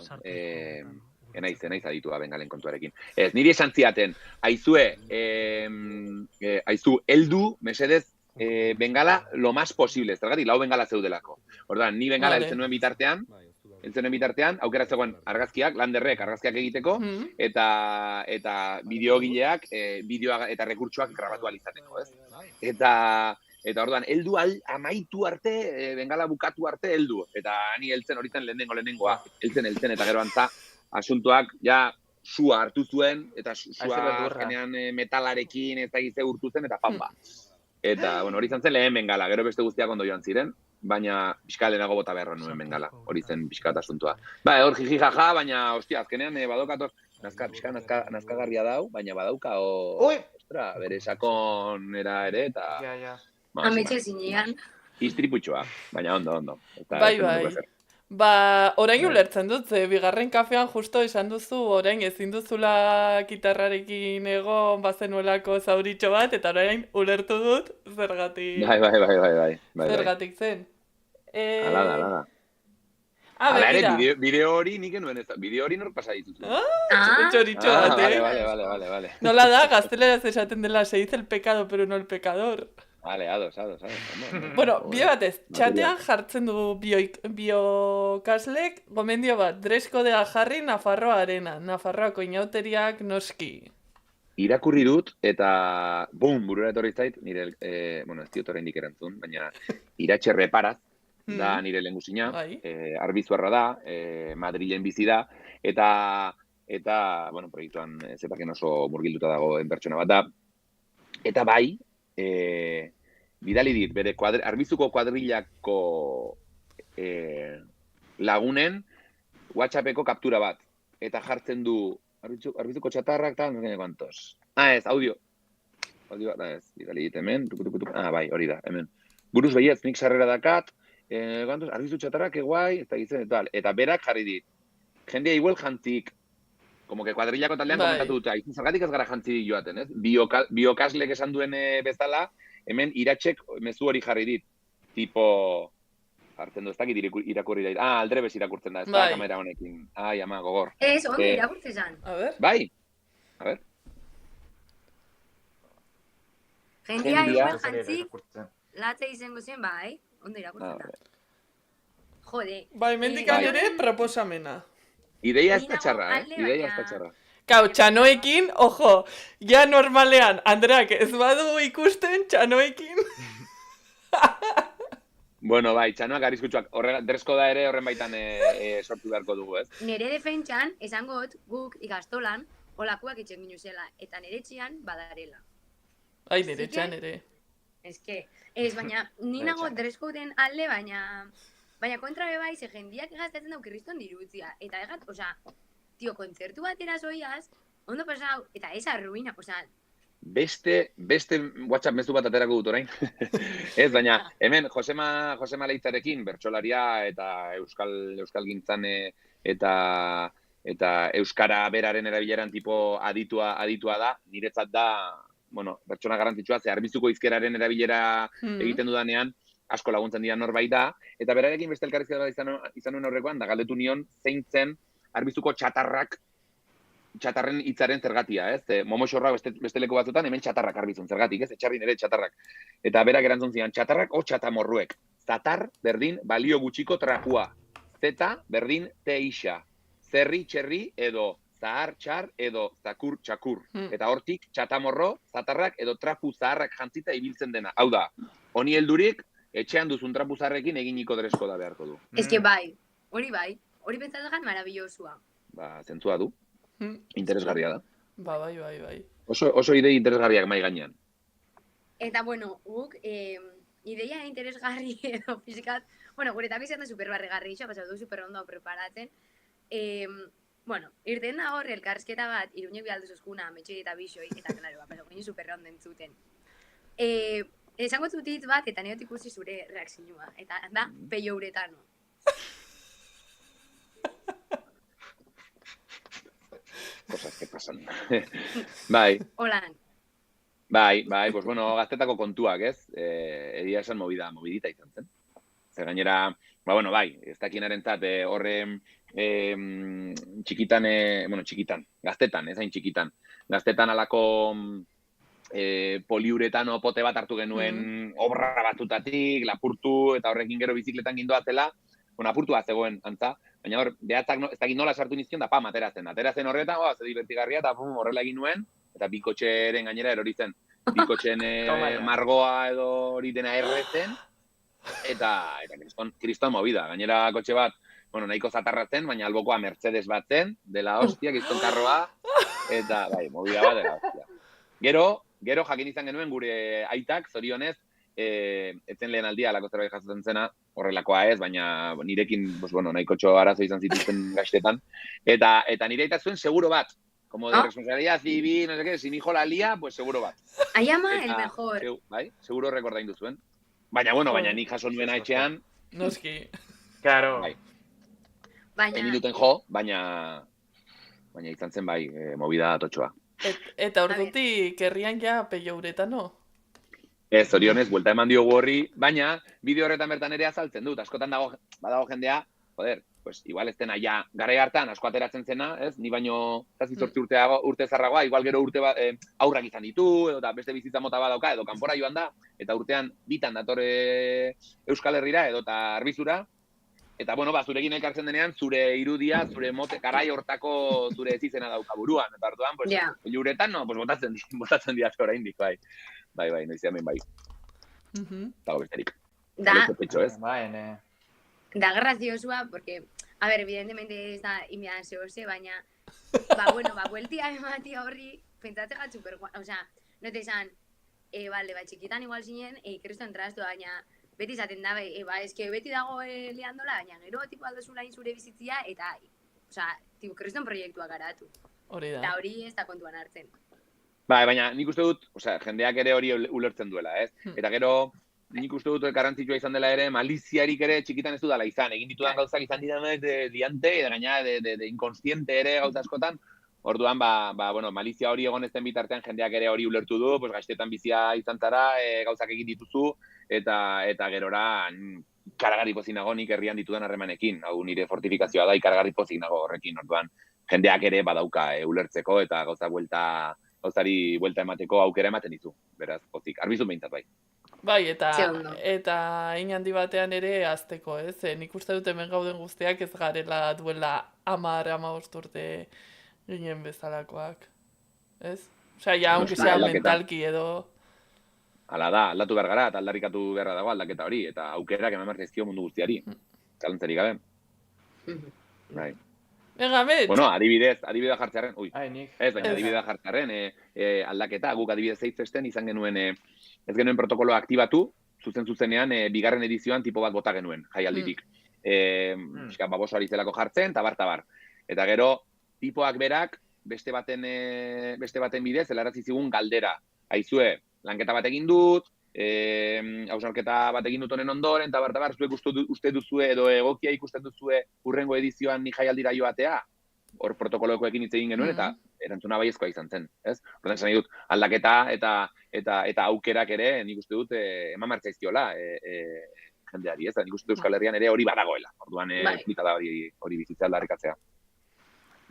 Enaiz aditua bengalen kontuarekin. Ez, niri esan ziaten, aizue, aizu, heldu, mesedez, bengala lo más posible. Zergatik, lau bengala zeudelako. Orduan, ni bengala Vale. heltzen nuen bitartean, aukera zegoen argazkiak, landerrek argazkiak egiteko, eta bideogileak, bideoa eta rekurtsoak grabatu alizateko, ez? Eta orduan, heldu amaitu arte, bengala bukatu arte heldu. Eta ni heltzen horitzen lehenengoa, heltzen, eta gero antza, asuntoak, ja, sua hartu zuen, eta sua azkenean metalarekin ez dakize urtu zen, eta pamba. Eta, bueno, hori izan zen lehen bengala, gero beste guztiak ondo joan ziren, baina pixka lehenago bota beharra nuen bengala, hori zen pixka asuntua. Ba, hor jiji jaja, baina, ostia, azkenean badaukator, nazkagarria dau, baina badauka, ostra, bere sakonera ere, eta... Ja. Ametxe zinean. Istriputxoa, baina ondo. Eta, Bai. Ba, orain ulertzen dut, bigarren kafean justo esan duzu, orain ezin duzula gitarrarekin egon bazenuelako zauritxo bat, eta orain ulertu dut zergatik. Bai. Zergatik zen. Hala da. Hala ere, bideo hori nik enuen ez da. Bideo hori nork pasa dituzu. Txoritxo bat, Vale. Nola da, gazteleraz esaten dela, se dice el pecado, pero no el pecador. Vale, ados. Bueno, bide batez, txatean jartzen du biokaslek, gomendio bat, dreskodea jarri Nafarroarena, Nafarroako inauteriak noski. Irakurri dut, eta, burura etorri zait, nire, ez diot oraindik erantzun, baina Iratxe Reparaz, da nire lehengusina, arbizuarra da, Madrilen bizi da, eta bueno, proiektuan zepaken oso murgilduta dagoen pertsona bat da, eta bai, bidali dit, bere arbizuko kuadrillako lagunen WhatsAppeko kaptura bat, eta jartzen du arbizuko txatarrak eta no kuantos. Ez, audio ez, bidali dit hemen, bai, hori da, hemen. Buruz behietz, nik sarrera dakat, arbizu txatarrak eguai, eta berak jarri dit. Jendea igual jantzik, como que kuadrillako taldean komentatu dute, zergatik ez gara jantzi joaten, ez? Biokaslek esan duen bezala, hemen Iratxek mezu hori jarri dit. Tipo, jartzen du, ez dakit irakurri da. Aldrebes irakurtzen da, ez da kamera honekin. Ai, ama, gogor. Ez, ondo irakurtzen zan. A ver. Bai, a ver. Jendia igual jantzik, latze izango zen, bai, ondo irakurtzen da. Jode. Bai, mendikan ere proposamena. Ideia ez da txarra, Kau, txanoekin, ojo, ja normalean, Andreak ez badu ikusten txanoekin. Bueno, bai, txanoak arriskutsuak, dresko da ere horren baitan sortu beharko dugu, ez? Nere defentsan, esangot, guk ikastolan, olakuak itxen ginu zela, eta nere txian badarela. Ai, nere txan ere. Ez, baina, ninago dresko den alde, baina kontra bai, ze jendiak egaztatzen dauk irriston dirutzia. Eta egat, tio, kontzertu bat erazoiaz, ondo pasau, eta ez arruina, Beste WhatsApp mezu bat aterako dut orain. Ez, baina, hemen, Josema Leitzarekin, bertsolaria eta euskal gintzan eta euskara beraren erabileran tipo aditua da, niretzat da, bueno, pertsona garrantzitsua, ze arbizuko izkeraren erabilera egiten dudanean, asko laguntzen dira norbait da, eta berarekin beste elkarrizketa bat izan nuen horrekoan, da galdetu nion zein zen arbizuko txatarren hitzaren zergatia, ez? Momoxorra beste leku batzutan hemen txatarrak arbizun zergatik, ez? Etxarrin ere txatarrak. Eta berak erantzun zian, txatarrak o txatamorruek. Zatar berdin balio gutxiko trapua. Zeta berdin teixa. Zerri txerri edo zahar txar edo zakur txakur. Eta hortik txatamorro, zatarrak edo trapu zaharrak jantzita ibiltzen dena. Hau da, honi heldurik, etxean duzun trapu zaharrekin eginiko dresko da beharko du. Ez bai, hori pentsatzen marabilosua. Ba, zentzua du. Interesgarria da. Ba, bai. Oso idei interesgarriak mai gainean. Eta, bueno, guk, ideia interesgarri edo fizikat, bueno, gure eta bizan da superbarregarri, pasau du superrondo preparatzen. Bueno, irten da hor, elkarrizketa bat, Iruñek bialdu zuzkuna, metxe eta bixoi, eta klaro, pasau gine superrondo entzuten. Esango zutit bat, eta neot ikusi zure reakzioa, eta da, peio uretano. cosas que pasan. Bai, Holan. bai, pues bueno, gaztetako kontuak, ez? Egia esan mobidita izan zen. Zer gainera, bueno, bai, ez dakienarentzat horre txikitan, txikitan, gaztetan, ez hain txikitan. Gaztetan alako poliuretano pote bat hartu genuen obra batutatik, lapurtu, eta horrekin gero bizikletan gindoatzela, apurtua zegoen antza, baina hor, behatzak ez dakit nola sartu nizkion, da pam, ateratzen horretan, ze divertigarria, eta horrela egin nuen, eta bi kotxeren gainera erori zen. Bi kotxen margoa edo hori dena erretzen, eta kriston movida. Gainera kotxe bat, nahiko zatarratzen, baina albokoa Mercedes bat zen, dela hostia, kriston karroa, eta, bai, movida bat dela hostia. Gero jakin izan genuen gure aitak, zorionez, etzen lehen aldia alako zerbait jasotzen zena, horrelakoa ez, baina nirekin, nahikotxo arazo izan zituzten gaztetan, eta nire aitak zuen seguro bat, como de responsabilidad civil, no sé qué, si mi hijo la lía, pues seguro bat. Ahí ama el mejor. Bai, seguro rekordain duzuen. Baina, baina nik jaso nuen etxean. Noski. Claro. Bai. Baina... Egin duten jo, baina izan zen bai, movida totxoa. Eta ordutik herrian ja peio uretano? Ez, zorionez, buelta eman diogu horri, baina bideo horretan bertan ere azaltzen dut. Askotan badago jendea, joder, pues igual ez dena ja garai hartan asko ateratzen zena, ez? Ni baino 18 urte zarragoa, igual gero urte aurrak izan ditu, edo beste bizitza mota badauka, edo kanpora joan da, eta urtean bitan datore Euskal Herrira edo eta Arbizura, eta zurekin elkartzen denean, zure irudia, zure mote, karai hortako zure ezizena dauka buruan, eta hartuan, pues, juretan, no, pues botatzen dira oraindik, bai. Bai, noiz hemen bai. Dago besterik. Da graciosua, porque, a ver, evidentemente ez da inbidan zehose, baina, bueltia ematia horri, pentsatze bat super guan, o sea, no te esan, txikitan igual zinen, kristo entraztu, baina, beti izaten da, eske beti dago liandola, baina gero, tipo, aldozula zure bizitzia, eta, o sea, tipo, kriston proiektua garatu. Hori da. Eta hori ez da kontuan hartzen. Baina nik uste dut, jendeak ere hori ulertzen duela, ez? Eta gero, nik uste dut garrantzitsua izan dela ere, maliziarik ere txikitan ez dudala izan. Egin ditudan gauzak izan dira de diante, eta gaina de inconsciente ere gauza askotan. Orduan, malizia hori egon ezten bitartean jendeak ere hori ulertu du, gaztetan bizia izan zara, gauzak egin dituzu, eta gerora ikaragarri pozik nago nik herrian ditudan harremanekin. Hau nire fortifikazioa da, ikaragarri pozik nago horrekin. Orduan, jendeak ere badauka ulertzeko eta gauzari buelta emateko aukera ematen ditu. Beraz, pozik. Arbizun behintzat bai. Bai, eta hein handi batean ere azteko, ez? Nik uste dut hemen gauden guztiak ez garela duela 10-15 urte ginen bezalakoak, ez? Osea, ja, aunque sea mentalki edo... Hala da, aldatu behar gara, eta aldarrikatu beharra dago aldaketa hori, eta aukerak eman zaizkio mundu guztiari. Zalantzarik gabe. Bai. Venga, Metx! Adibidea jartzearen, adibidea jartzearen, aldaketa, guk adibidez zeitzesten izan genuen, ez genuen protokoloa aktibatu, zuzenean, bigarren edizioan tipo bat bota genuen, jaialditik. Babosoari zelako jartzen, tabar. Eta gero, tipoak berak, beste baten bidez, helarazi zigun galdera. Aizue, lanketa bat egin dut, hausnarketa bat egin dut honen ondoren, tabar, zuek uste duzue edo egokia ikusten duzue urrengo edizioan ni jaialdira joatea, hor protokoloekoekin hitz egin genuen, eta erantzuna baiezkoa izan zen, ez? Horten esan dut, aldaketa eta aukerak ere, nik uste dut, eman martzaizkiola jendeari, ez? Nik uste dut Euskal Herrian ere hori badagoela, orduan plika da hori bizitzea aldarrikatzea.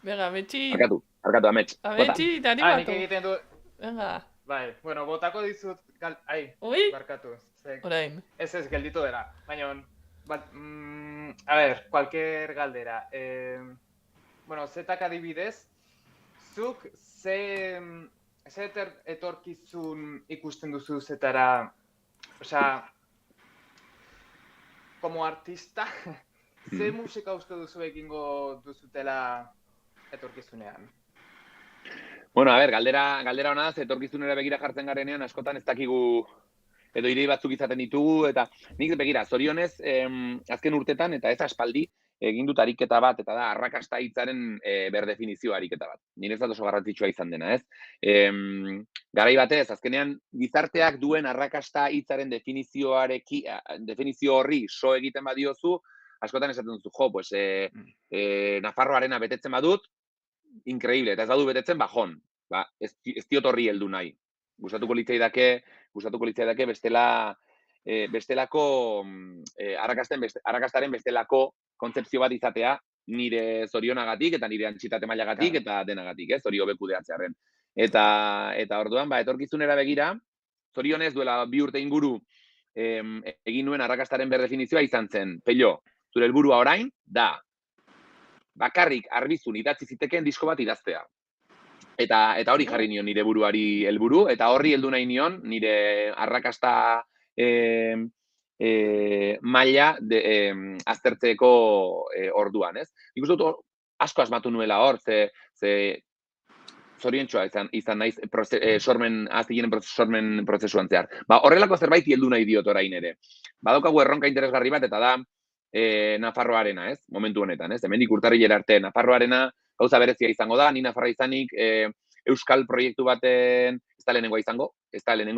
Venga, Metxi. Arkatu, Amets. Metxi, da animatu. Nik egiten du... Venga. Bai, botako dizut... barkatu. Orain. Ez gelditu dela. Baina, a ver, cualquier galdera. Zetak adibidez, zuk ze etorkizun ikusten duzu zetara, osea, como artista, ze musika uste duzu egingo duzutela etorkizunean? Bueno, a ver, galdera hona da, etorkizunera begira jartzen garenean, askotan ez dakigu edo irei batzuk izaten ditugu, eta nik begira, zorionez, azken urtetan, eta ez aspaldi, egin dut ariketa bat, eta da, arrakasta hitzaren berdefinizio ariketa bat. Niretzat oso garrantzitsua izan dena, ez? Garai batez, azkenean, gizarteak duen arrakasta hitzaren definizio horri so egiten badiozu, askotan esaten duzu, Nafarroarena betetzen badut, increíble, eta ez badu betetzen, bajon. Ba, ez diot horri heldu nahi. Gustatuko litzaidake bestelako arrakastaren bestelako kontzepzio bat izatea nire zorionagatik eta nire antxitate mailagatik eta denagatik, ez? Hori hobe kudeatzearren. Eta orduan, etorkizunera begira, zorionez duela 2 urte inguru egin nuen arrakastaren berdefinizioa izan zen. Pello, zure helburua orain da bakarrik arbizun idatzi zitekeen disko bat idaztea. Eta hori jarri nion nire buruari helburu, eta horri heldu nahi nion nire arrakasta maila aztertzeko orduan, ez? Nik uste dut asko asmatu nuela hor, ze zoriontxoa izan naiz sormen prozesuan zehar. Horrelako zerbait heldu nahi diot orain ere. Badaukagu erronka interesgarri bat, eta da Nafarroarena, ez? Momentu honetan, ez? Hemendik urtarrilera arte Nafarroarena gauza berezia izango da, ni Nafarra izanik euskal proiektu baten, ez da lehenengo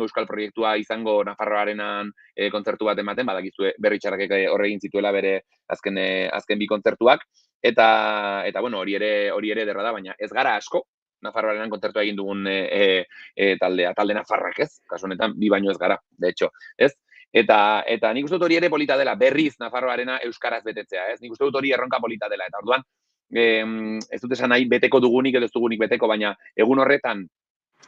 euskal proiektua izango Nafarroarenan kontzertu baten baten, badakizue Berri Txarrakek horregin zituela bere azken 2 kontzertuak, eta bueno, hori ere ederra da, baina ez gara asko, Nafarroarenan kontzertua egin dugun talde Nafarrak, ez? Kasu honetan, 2 baino ez gara, de hecho, ez? Eta nik uste dut hori ere polita dela, berriz Nafarroarena euskaraz betetzea, ez? Nik uste dut hori erronka polita dela, eta orduan, ez dut esan nahi beteko dugunik edo ez dugunik beteko, baina egun horretan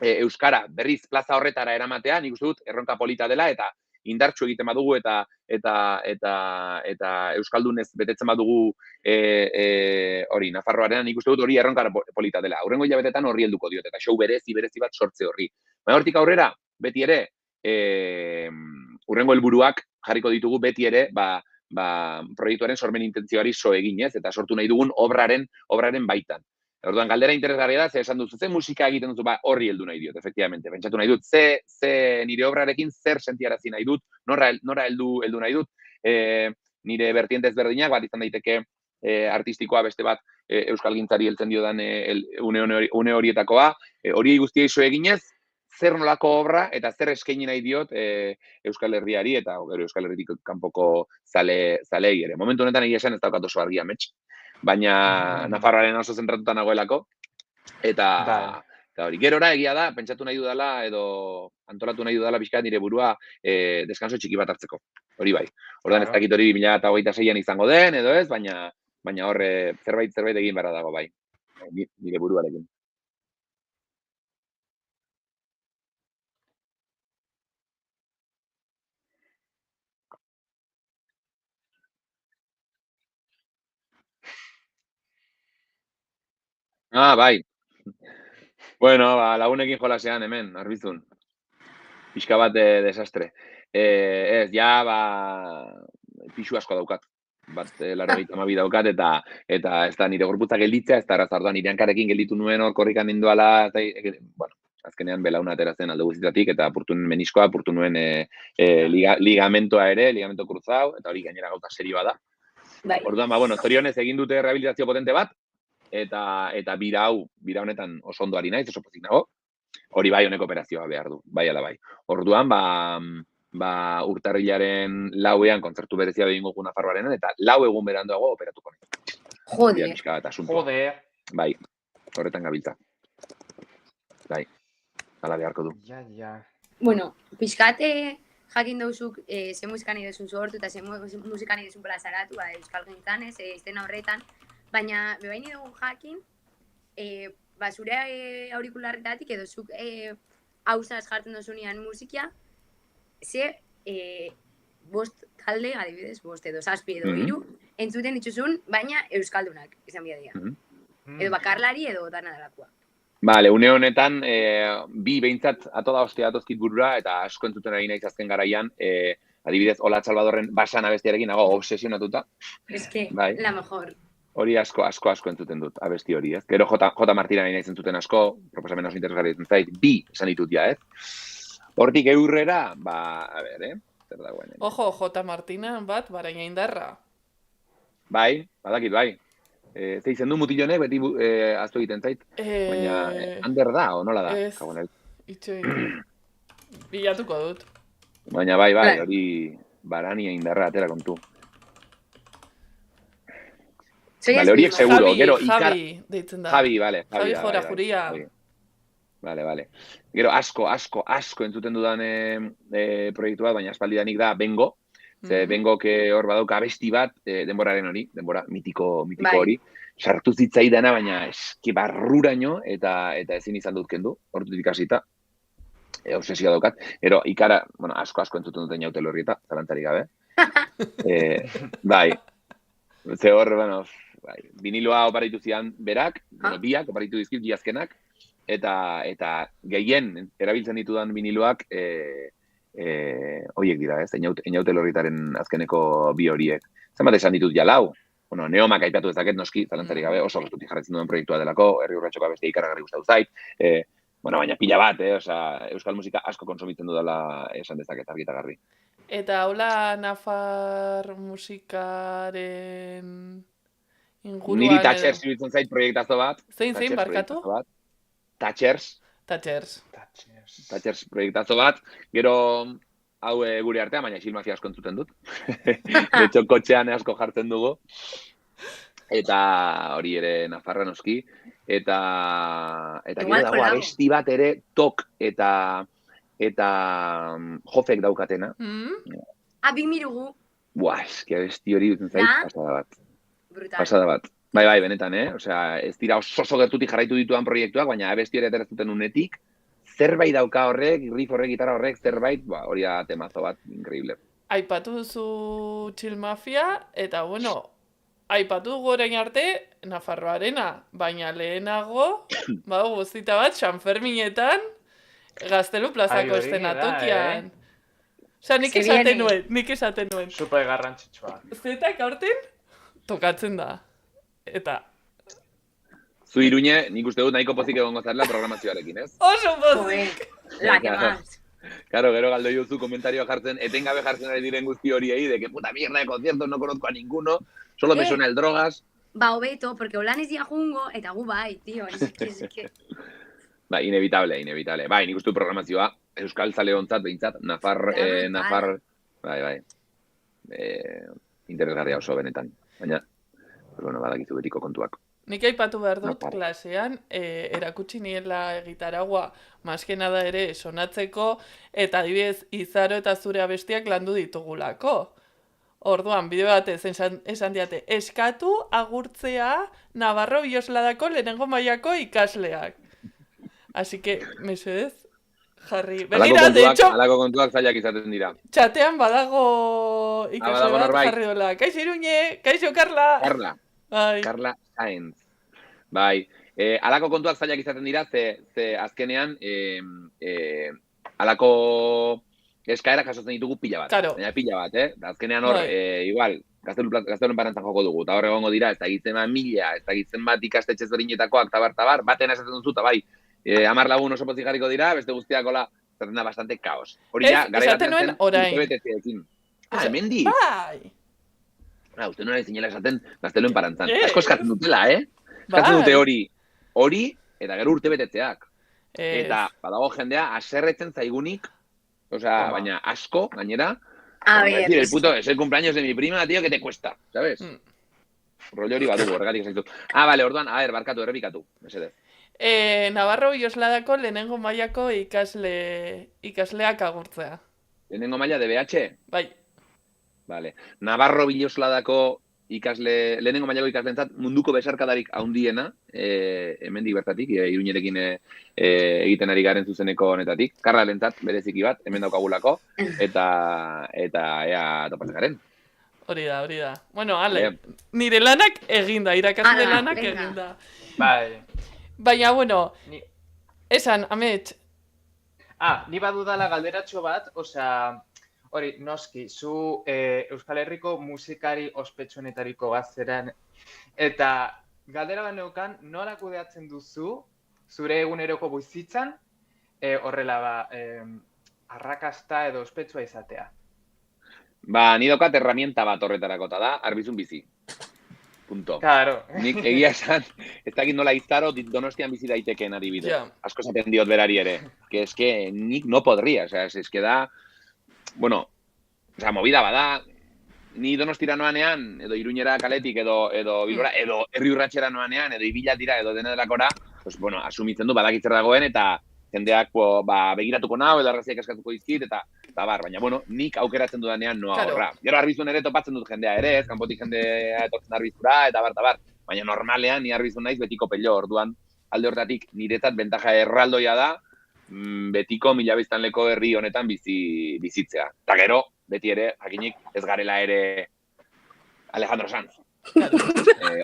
euskara berriz plaza horretara eramatea, nik uste dut erronka polita dela, eta indartsu egiten badugu eta euskaldunez betetzen badugu hori Nafarroarena, nik uste dut hori erronka polita dela. Hurrengo hilabetetan horri helduko diot, eta show berezi bat sortze horri. Baina hortik aurrera, beti ere, hurrengo helburuak jarriko ditugu beti ere, proiektuaren sormen intentzioari so eginez, eta sortu nahi dugun obraren baitan. Orduan, galdera interesgarria da, ze esan duzu, ze musika egiten duzu, horri heldu nahi diot, efectivamente. Pentsatu nahi dut, ze nire obrarekin zer sentiarazi nahi dut, nora heldu nahi dut, nire vertiente ezberdinak, bat izan daiteke artistikoa beste bat euskalgintzari heltzen diodan une horietakoa, hori guztiei so eginez, zer nolako obra eta zer eskaini nahi diot Euskal Herriari eta Euskal Herritik kanpoko zaleei ere. Momentu honetan egia esan ez daukat oso argia amets, baina Nafarroaren oso zentratuta nagoelako, eta hori, gerora egia da, pentsatu nahi dudala edo antolatu nahi dudala pixka nire burua deskanso txiki bat hartzeko. Hori bai. Ordan ez dakit hori 2026an izango den edo ez, baina hor zerbait egin beharra dago bai. Nire buruarekin. Bai. Bueno, lagunekin jolasean hemen, arbizun. Pixka bat desastre. Ez, pixu asko daukat. 82 daukat, eta ez da nire gorputza gelditzea, ez da arrazardoan nire hankarekin gelditu nuen hor korrikan ninduala, bueno, azkenean belauna ateratzen alde guztitatik, eta apurtu nuen meniskoa, apurtu nuen ligamentoa ere, ligamento kruzau, eta hori gainera gauta serioa da. Orduan, bueno, zorionez egin dute rehabilitazio potente bat, eta bira honetan oso ondo ari naiz, oso pozik nago, hori bai honeko operazioa behar du, bai ala bai. Orduan, urtarrilaren 4ean kontzertu berezia egingo dugu Nafarroarenan, eta 4 egun beranduago operatuko nahi. Joder. Bai, horretan gabiltza. Bai, ala beharko du. Ja. Bueno, pixkate jakin dauzuk ze musika nahi duzun sortu eta ze musika nahi duzun plazaratu euskal gintzan, estena horretan, baina bebaini dugu jakin, zure aurikularretatik edo zuk hausaz jartzen duzunean musikia, ze 5 talde, adibidez, 5 edo 7 edo 3, entzuten dituzun, baina euskaldunak izan bidea. Edo bakarlari edo dana delakoa. Bale, une honetan, 2 behintzat atoda hostia atozkit burura, eta asko entzuten ari naiz azken garaian, adibidez, Ola Salvadorren basan abestiarekin nago obsesionatuta. Es que, la mejor. Hori asko entzuten dut, abesti hori, ez? Gero J. Martina nahi naiz entzuten asko, proposamen oso interesgarri ditzen zait, 2 esan ditut ja, ez? Hortik eurrera, a ber, zer dagoen. Ojo, J. Martina bat, baraina indarra. Bai, badakit, bai. Ze izen du mutilonek, beti aztu egiten zait. Baina, Ander da, o nola da? Ez, itxoin. Bilatuko dut. Baina, bai, hori barania indarra atera kontu. Soy Vale, horiek espiritual. seguro, gero Javi deitzen da. Javi, vale. Javi da, Jora bai, Juria. Javi. Vale. Gero asko entzuten dudan proiektu bat, baina aspaldidanik da Bengo. Ze Mhm. Bengok hor badauka abesti bat, denboraren hori, denbora mitiko Bai. hori. Sartu zitzaidana, baina eski barruraino eta ezin izan dut kendu, hortutik ikasita. Obsesioa daukat. Gero, ikara, bueno, asko entzuten duten jauten horrieta, zalantzarik gabe. Bai. Ze hor, bueno, bai, viniloa oparitu zian berak, bueno, biak oparitu dizkit, bi azkenak, eta gehien erabiltzen ditudan viniloak horiek dira, ez? Einaute lorritaren azkeneko bi horiek. Zenbat esan ditut ja lau? Bueno, Neomak aipatu dezaket noski, zalantzarik gabe, oso gertutik jarretzen duen proiektua delako, herri urratxoka beste ikaragarri gustatu zait. Bueno, baina pila bat, osea, euskal musika asko konsumitzen dudala esan dezaket argi eta garbi. Eta hola Nafar musikaren inguruan Niri edo- Thatchers iruditzen zait proiektazo bat. Zein, Thatchers barkatu? proiektazo bat. Thatchers Thatchers. proiektazo bat. Gero, hau gure artean, baina Isil Mafia asko entzuten dut. De hecho, kotxean asko jartzen dugu. Eta hori ere Nafarra noski. Eta Igual gero dago kolabo. abesti bat ere Tok eta Jofek daukatena. Big Mirugu, Buah, eski abesti hori dutzen zait, Da? pasada bat. brutal. Bai, benetan, Osea, ez dira oso gertutik jarraitu dituan proiektuak, baina abesti hori ateratzen unetik, zerbait dauka horrek, riff horrek, gitarra horrek, zerbait, hori da temazo bat, increíble. Aipatu duzu Chill Mafia, eta bueno, aipatu dugu orain arte Nafarroarena, baina lehenago, guztita bat, San Ferminetan, Gaztelu Ai, plazako hori eszenatokian. Osea, nik Se esaten viene. nuen. Super garrantzitsua. Zetak aurten, tokatzen da. Eta, Zu Iruñe, nik uste dut nahiko pozik egongo zarela programazioarekin, ez? oso pozik! Joder, la que más. Claro, gero galdo duzu komentarioa jartzen, etengabe jartzen ari diren guzti horiei, de que puta mierda de conciertos, no conozco a ninguno, solo me suena el drogas. Hobeto, porque holan ez jungo, eta gu bai, tío. Es que... Ba, inevitable. Bai, nik uste dut programazioa, Euskal Zaleontzat behintzat, Nafar, bai. Interesgarria oso benetan, baina, pues bueno, badakizu betiko kontuak. Nik aipatu behar dut, Nafar. klasean, erakutsi niela gitaragua, maskena da ere sonatzeko, eta adibidez, Izaro eta zure abestiak landu ditugulako. Orduan, bideo batez esan diate, eskatu agurtzea Navarro Biosladako lehenengo mailako ikasleak. Así que, mesedez, jarri. Begira, de hecho, Halako kontuak zailak izaten dira. txatean badago ikasle badago bat norbait. jarri dola. Kaixo Iruñe, kaixo Karla. Bai. Carla Saenz. Bai, halako kontuak zailak izaten dira, ze azkenean halako eskaerak jasotzen ditugu pila bat. Claro. Baina pila bat, Da azkenean hor, Bai. igual, gazteluen parantzan joko dugu, eta hor egongo dira, ez da gitzen bat mila, ez da gitzen bat ikastetxe zerinetakoak, tabar, baten esaten duzu, eta bai, 10 lagun oso pozik jarriko dira, beste guztiak hola, zaten da bastante kaos. Hori Ez, ja, garai esaten batean nuen zen, orain. urtebetetzeekin. Hemendi? Bai. Uste nuen zinela esaten gazteluen parantzan. Ez. Asko eskatzen dutela, Eskatzen dute hori, eta gero urtebetetzeak. Eta badago jendea aserretzen zaigunik, osea, baina asko, gainera, A como ver, decir, el puto, es el cumpleaños de mi prima, tío, que te cuesta, ¿sabes? Rollo hori badugu, horregatik esan ditut. Vale, orduan, a ver, barkatu, errepikatu, mesedez. Navarro Biosladako lehenengo mailako ikasleak agurtzea. Lehenengo maila DBH? Bai. Vale. Navarro Bilosladako lehenengo mailako ikasleentzat munduko besarkadarik handiena, hemendik bertatik, Iruñerekin egiten ari garen zuzeneko honetatik. Karlalentzat bereziki bat, hemen daukagulako, eta ea topatzen garen. Hori da. Bueno, ale, nire lanak eginda, irakasle Ala, lanak venga. eginda. Bai. Baina, bueno, Ni- esan, Amets, Ni badudala galderatxo bat, osea, hori, noski, zu Euskal Herriko musikari ospetsuenetariko bat zeran, eta galdera bat neukan, nola kudeatzen duzu, zure eguneroko bizitzan, horrela arrakasta edo ospetsua izatea. Ni daukat herramienta bat horretarako, eta da, arbizun bizi. Punto. Claro. Nik egia esan, ez dakit nola Izaro Donostian bizi daitekeen adibidez. Ja. Asko esaten diot berari ere. Que es que nik no podría, o sea, es que da, bueno, o sea, movida bada, ni Donostira noanean, edo Iruñera kaletik, edo Bilbora, edo Herri Urratsera noanean, edo Ibilatira, edo dena delakora, pues, bueno, asumitzen du badakit zer dagoen, eta jendeak begiratuko nau, edo arraziak eskatuko dizkit, eta bar, baina, bueno, nik aukeratzen dudanean noa Claro. horra. Gero Arbizun ere topatzen dut jendea ere, ez, kanpotik jendea etortzen Arbizura, eta bar. Baina normalean, ni Arbizun naiz betiko pello, orduan, alde hortatik niretzat bentaja erraldoia da, betiko mila biztanleko herri honetan bizitzea. Eta gero, beti ere, jakinik, ez garela ere Alejandro Sanz.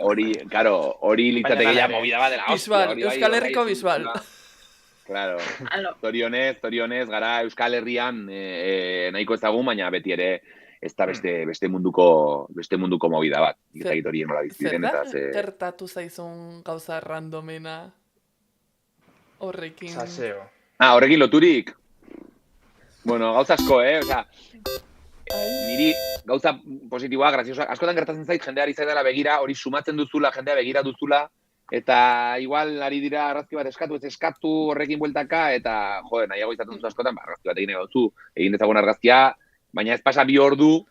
Hori litzateke ja movida bat dela. Bisbal, Euskal Herriko Bisbal. Claro, zorionez, gara Euskal Herrian nahiko ezagun, baina beti ere ez da beste munduko movida bat. Ikizagit hori nola biziren eta ze... Gertatu zaizun gauza randomena horrekin? Saseo. Horrekin loturik? Bueno, gauza asko, Osea, niri gauza positiboa, graziosa, askotan gertatzen zait jendeari zaidala begira, hori sumatzen duzula, jendea begira duzula, eta igual ari dira argazki bat eskatu horrekin bueltaka, eta nahiago izaten duzu askotan, argazki bat egin duzu, egin dezagun argazkia, baina ez pasa 2 ordu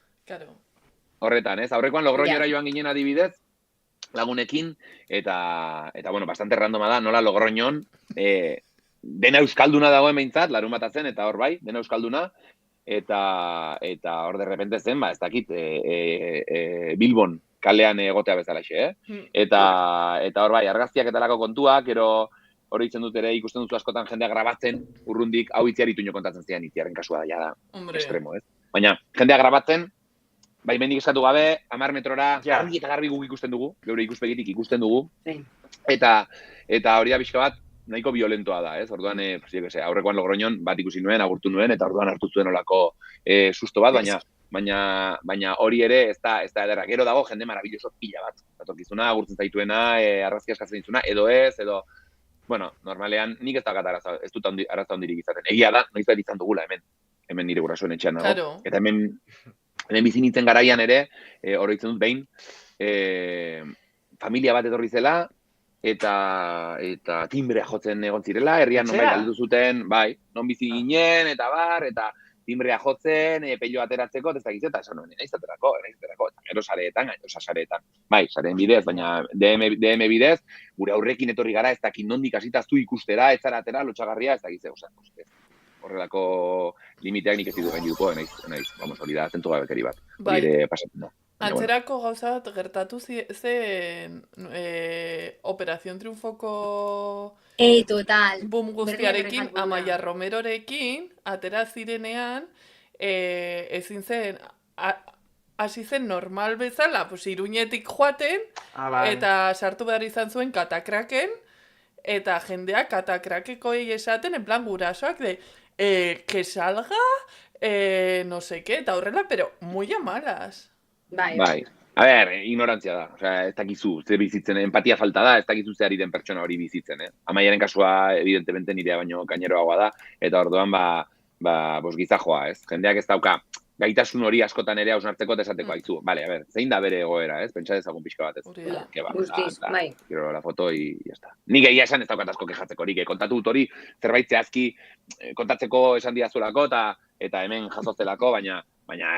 horretan, ez? Aurrekoan Logroñora joan ginen adibidez, lagunekin, eta bueno, bastante randoma da, nola Logroñon, dena euskalduna dagoen behintzat, larunbata zen, eta hor bai, dena euskalduna, eta hor de repente zen, ez dakit, Bilbon kalean egotea bezalaxe, Eta hor bai, argazkiak eta lako kontuak, gero hori itzen dut ere ikusten duzu askotan jendea grabatzen, urrundik hau itziari tuño kontatzen zian, itziaren kasua da, ja da, extremo, ez? Baina, jendea grabatzen, bai mendik eskatu gabe, 10 metrora, garbi eta garbi guk ikusten dugu, geure ikuspegitik ikusten dugu, eta hori da pixka bat, nahiko violentoa da, ez? Orduan, aurrekoan Logroñon bat ikusi nuen, agurtu nuen, eta orduan hartu zuen olako susto bat, baina hori ere ez da ederra. Gero dago jende marabilloso pila bat. Atorkizuna, agurtzen zaituena, argazki askatzen ditzuna, edo ez, edo... Bueno, normalean nik ez dakat ez dut arazo handirik izaten. Egia da, noizbait izan dugula hemen nire gurasoen etxean nago. Claro. Eta hemen bizi nintzen garaian ere, oroitzen dut behin, familia bat etorri zela, eta timbrea jotzen egon zirela, herrian non galdu zuten, bai, non bizi ginen, eta bar, eta timbrea jotzen, pello ateratzeko, ez dakiz, eta esan nuen, naiz aterako, eta gero sareetan, bai, sareen bidez, baina DM bidez, gure aurrekin etorri gara, ez dakit nondik hasitaztu ikustera, ez zara atera, lotxagarria, ez dakiz, horrelako limiteak nik ez ditu gainduko, naiz, hori da, zentu gabekeri bat, hori ere pasatzen da. Antzerako gauza bat gertatu zen Operación Triunfoko total. boom guztiarekin, Amaia Romerorekin, atera zirenean, ezin zen, hasi zen normal bezala, Iruñetik joaten, eta sartu behar izan zuen katakraken, eta jendeak katakrakekoi esaten, en plan gurasoak, que salga, no sé qué, eta horrela, pero muy a malas. Bai. A ber, ignorantzia da. Osea, ez dakizu, ze bizitzen, empatia falta da, ez dakizu ze ari den pertsona hori bizitzen, Amaiaren kasua, evidentemente, nirea baino gaineroagoa da, eta orduan, gizajoa, ez? Jendeak ez dauka, gaitasun hori askotan ere hausnartzeko eta esateko aizu. Bale, a ber, zein da bere egoera, ez? Pentsa dezagun pixka bat, ez? Guztiz, bai. Quiero la foto y ya está. Nik egia esan ez daukat asko kejatzeko horik, kontatu dut hori, zerbait zehazki kontatzeko esan diazulako, eta hemen jazotzelako, baina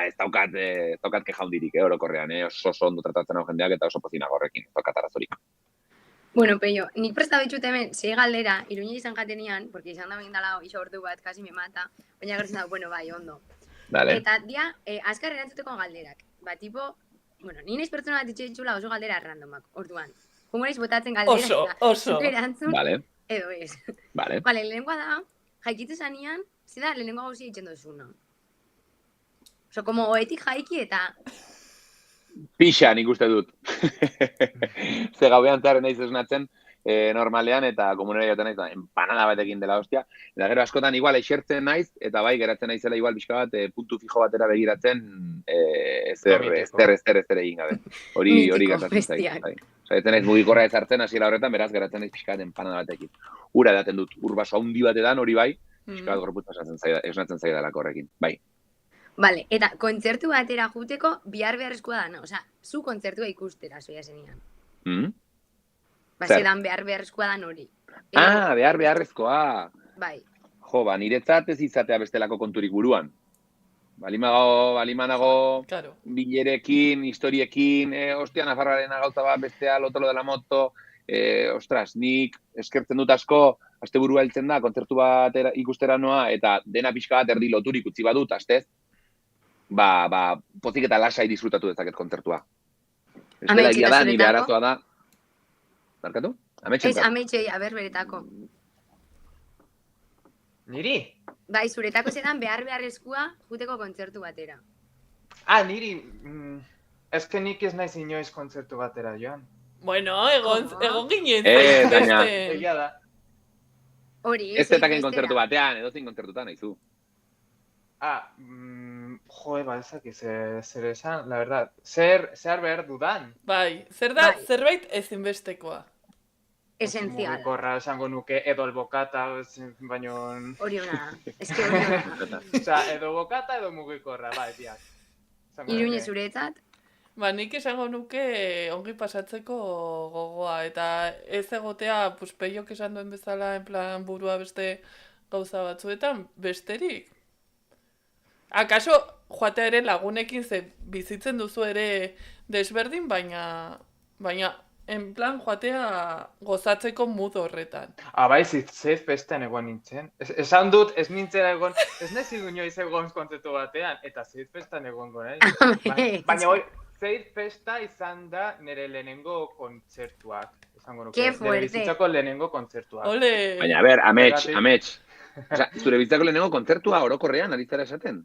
ez daukat keja hundirik, orokorrean, oso ondo tratatzen hau jendeak eta oso pozinago horrekin, ez daukat arazorik. Bueno, Peio, nik presta bitxut hemen, sei galdera, Iruña izan jatenian, porque izan da bindala iso ordu bat, kasi me mata, baina gertzen da, bueno, bai, ondo. Dale. Eta dia, azkar erantzuteko galderak. Tipo, bueno, ni naiz pertsona bat itxula oso galdera randomak, orduan. Humoriz botatzen galdera. Oso. Erantzun, vale. Edo ez. Vale. Vale, lehenengoa da, jaikitzu zanean, zida lehenengoa gauzia itxen dozuna. Oso, como oetik jaiki eta... Pixan ikuste dut. Ze gauean zehar naiz esnatzen, normalean eta komunera joten naiz, empanada batekin dela hostia. Eta gero askotan igual esertzen naiz, eta bai, geratzen naizela igual pixka bat, puntu fijo batera begiratzen, ezer egin gabe. Hori gertatzen zaiz. Zaitzen naiz mugikorra ezartzen hasiera horretan, beraz geratzen naiz pixka bat empanada batekin. Ura edaten dut, urbaso handi batedan, hori bai, pixka bat gorputza esnatzen zaidalako horrekin, bai. Vale, eta kontzertu batera juteko beharrezkoa da, no? Osea, zu kontzertua ikustera, zoia zenian. Zedan beharrezkoa da hori. Beharrezkoa. Bai. Jo, niretzat ez izatea bestelako konturik buruan. Balimanago Claro. bilerekin, historiekin, ostia Nafarroaren gauza bat, bestea lotolo de la moto, ostras, nik eskertzen dut asko, asteburua heltzen da, kontzertu bat ikustera noa, eta dena pixka bat erdi loturik utzi badut, astez, pozik eta lasai disfrutatu dezaket kontzertua. Bestela Ametxe, egia eta da, nire zuretako? arazoa da. Barkatu? Ez, ametxei, beretako. Niri? Bai, zuretako zedan beharrezkoa juteko kontzertu batera. Niri, eske nik ez naiz inoiz kontzertu batera joan. Bueno, egon ginen baina- beste. Egia da. Hori, Ez zetaken bestera. kontzertu batean, edozein kontzertutan, haizu. Ezak zer esan, la verdad. Zer behar dudan? Bai, zer da, Bai. zerbait ezinbestekoa. Esencial. Mugikorra esango nuke, edo albokata, baino... Hori ona da. Ez que hori ona da. Osea, edo bokata edo mugikorra, bai, biak. Esango Iruñe nuke. zuretzat, Ba, nik esango nuke ongi pasatzeko gogoa, eta ez egotea, pues, peiok esan duen bezala, en plan, burua beste gauza batzuetan, besterik. Akaso, joatea ere lagunekin ze bizitzen duzu ere desberdin, baina, en plan, joatea gozatzeko mood horretan. Bai, zeiz bestean egon nintzen. Esan dut, ez nintzera egon, ez nezi inoiz egon kontzertu batean, eta zeiz bestean egongo nahi. Baina hori, zeiz festa izan da nire lehenengo kontzertuak. Esango nuke, Qué nire fuerte. bizitzako lehenengo kontzertuak. Ole! Baina, a ber, Zergatik? amets. Osea, zure bizitzako lehenengo kontzertua orokorrean ari zara esaten.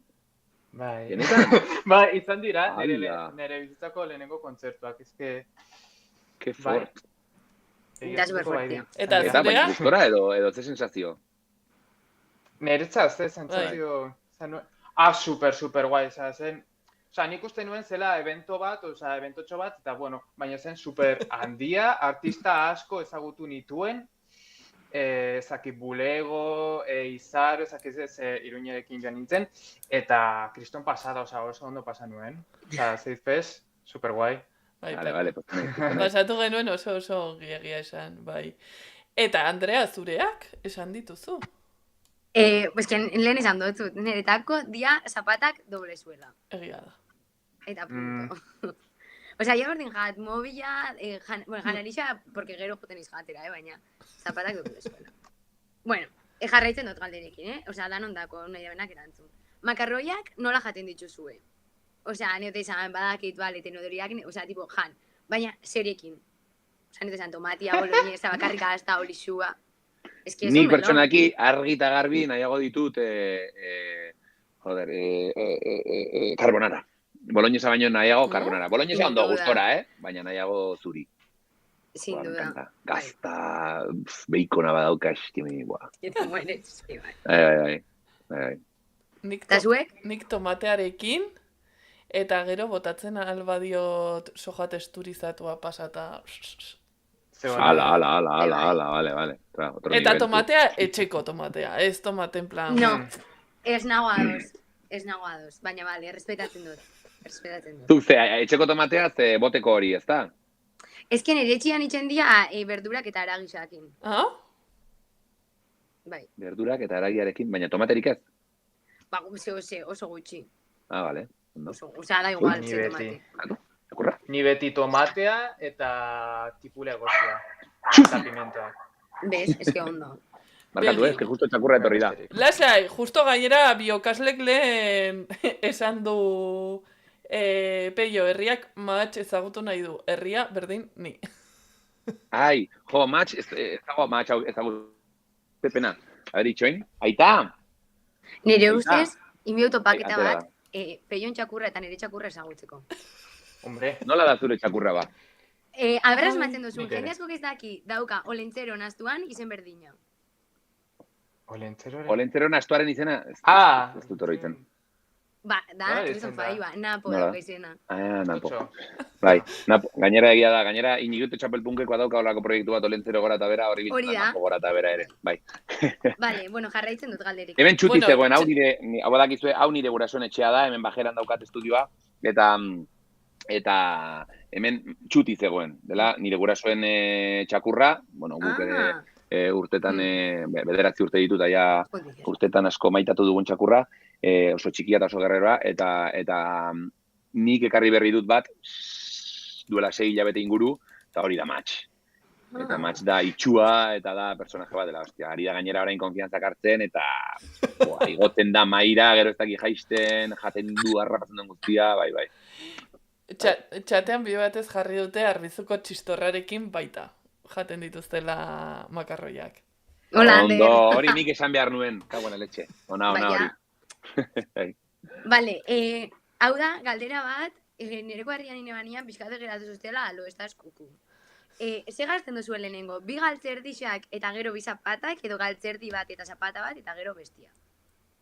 Bai. Benetan? Bai, izan dira, Ala. nire bizitzako lehenengo kontzertuak. Ez Ke Bai. fort. Da superfuertea. Eta Eta, baina, zurea? gustora edo ze sensazio? Niretzat, ze sentsazio... super guai, zen... Nik uste nuen zela evento bat, eventotxo bat, eta bueno, baina zen super handia, artista asko ezagutu nituen, ezaki Bulego, Izar, ezaki Iruñerekin joan nintzen, eta kriston pasada, oso ondo pasa nuen. Zeiz fest, super guai. Bai, Vale, pues, pasatu genuen oso egia esan, bai. Eta, Andrea, zureak esan dituzu. Pues que lehen esan dut, niretako dia zapatak doble suela. Egia da. Eta punto. Osea, ja berdin jat, mobila, janarixa, porque gero joten izgatera, baina zapatak doble suela. Bueno, jarraitzen dut galderekin, Osea, dan ondako nahi da benak erantzun. Makarroiak nola jaten dituzue? Osea, neote izan badakit, bale, tenodoriak, osea, tipo, jan. Baina, seriekin. Osea, neote izan tomatia, boloñesa, bakarrik hasta olixua. Es que Nik pertsonaki argi eta garbi nahiago ditut, carbonara. Boloñesa baino nahiago carbonara. Boloñesa Sin ondo duda. gustora, baina nahiago zuri. Sin Buah, me duda. encanta. Gazta, beikona badauka, estimi, buah. Que te mueres, sí, bai. Bai. Eta zuek? Nik tomatearekin, eta gero botatzen albadiot soja texturizatua pasata. Ala, vale. Tra, otro Eta nivel, tomatea etxeko tomatea, ez tomate en plan... No, ez nago ados. Baina, bale, respetatzen dut. Zuk ze, etxeko tomatea ze boteko hori, ezta? Ez que nire etxian itxen dia berdurak eta aragisakin. Ah? Bai, Berdurak eta aragiarekin, baina tomaterik ez? ba, oso gutxi. Vale. Ondo. Osea, da igual, Ni ze beti. tomate. Akurra. Ni beti tomatea eta tipule gozia. Eta pimentoa. Bez, ez que ondo. Barkatu, que justo txakurra etorri da. Lasai, justo gainera biokaslek lehen esan du Peio, herriak matx ezagutu nahi du. Herria berdin ni. Ai, match, ez dago match hau ezagutu. Pepena. A ver, itxoin. Aita! Nire Aita. ustez, inbio topaketa Atera bat, Peion txakurra eta nire txakurra ezagutzeko. Hombre, Nola da zure txakurra ba? Aberaz matzen duzu, nik ere. jende asko ez daki, dauka, olentzero naztuan izen berdina. olentzeroren. Olentzeron astuaren izena? Ez dut oroitzen. Ba, da, Nola izan deitzen da? fai, ba, napo Nola? dauka izena. Napo. Tutxo. Bai, napo. Gainera egia da, gainera Inigute txapelpunkekoa dauka holako proiektu bat Olentzero gora eta bera, hori Hori biltzen da. napo gora eta bera ere. Bai. Vale, bueno, jarraitzen dut galderik. Hemen txuti Bueno, zegoen, hau badakizue, hau nire gurasoen etxea da, hemen bajeran daukat estudioa, eta hemen txuti zegoen, dela, nire gurasoen txakurra, bueno, guk ere urtetan, bederatzi urte ditut, aia urtetan asko maitatu dugun txakurra, oso txikia eta oso gerreroa, eta nik ekarri berri dut bat, duela 6 hilabete inguru, eta hori da Match. Eta Match da itxua, eta da personaje bat dela, hostia, ari da gainera orain konfiantzak hartzen, eta igoten da maira, gero ez daki jaisten, jaten du harrapatzen den guztia, bai. Txatean bi batez jarri dute arbizuko txistorrarekin baita. Jaten dituztela makarroiak. Hola, Ondo, Ander. hori nik esan behar nuen, kagoen letxe. Ona hori. Vale, hau da, galdera bat, nireko herrian inebanian pixkate geratu zuztela alo estaz kuku. Ze gazten duzu lehenengo, bi galtzerdixak eta gero bi zapatak, edo galtzerdi bat eta zapata bat eta gero bestia.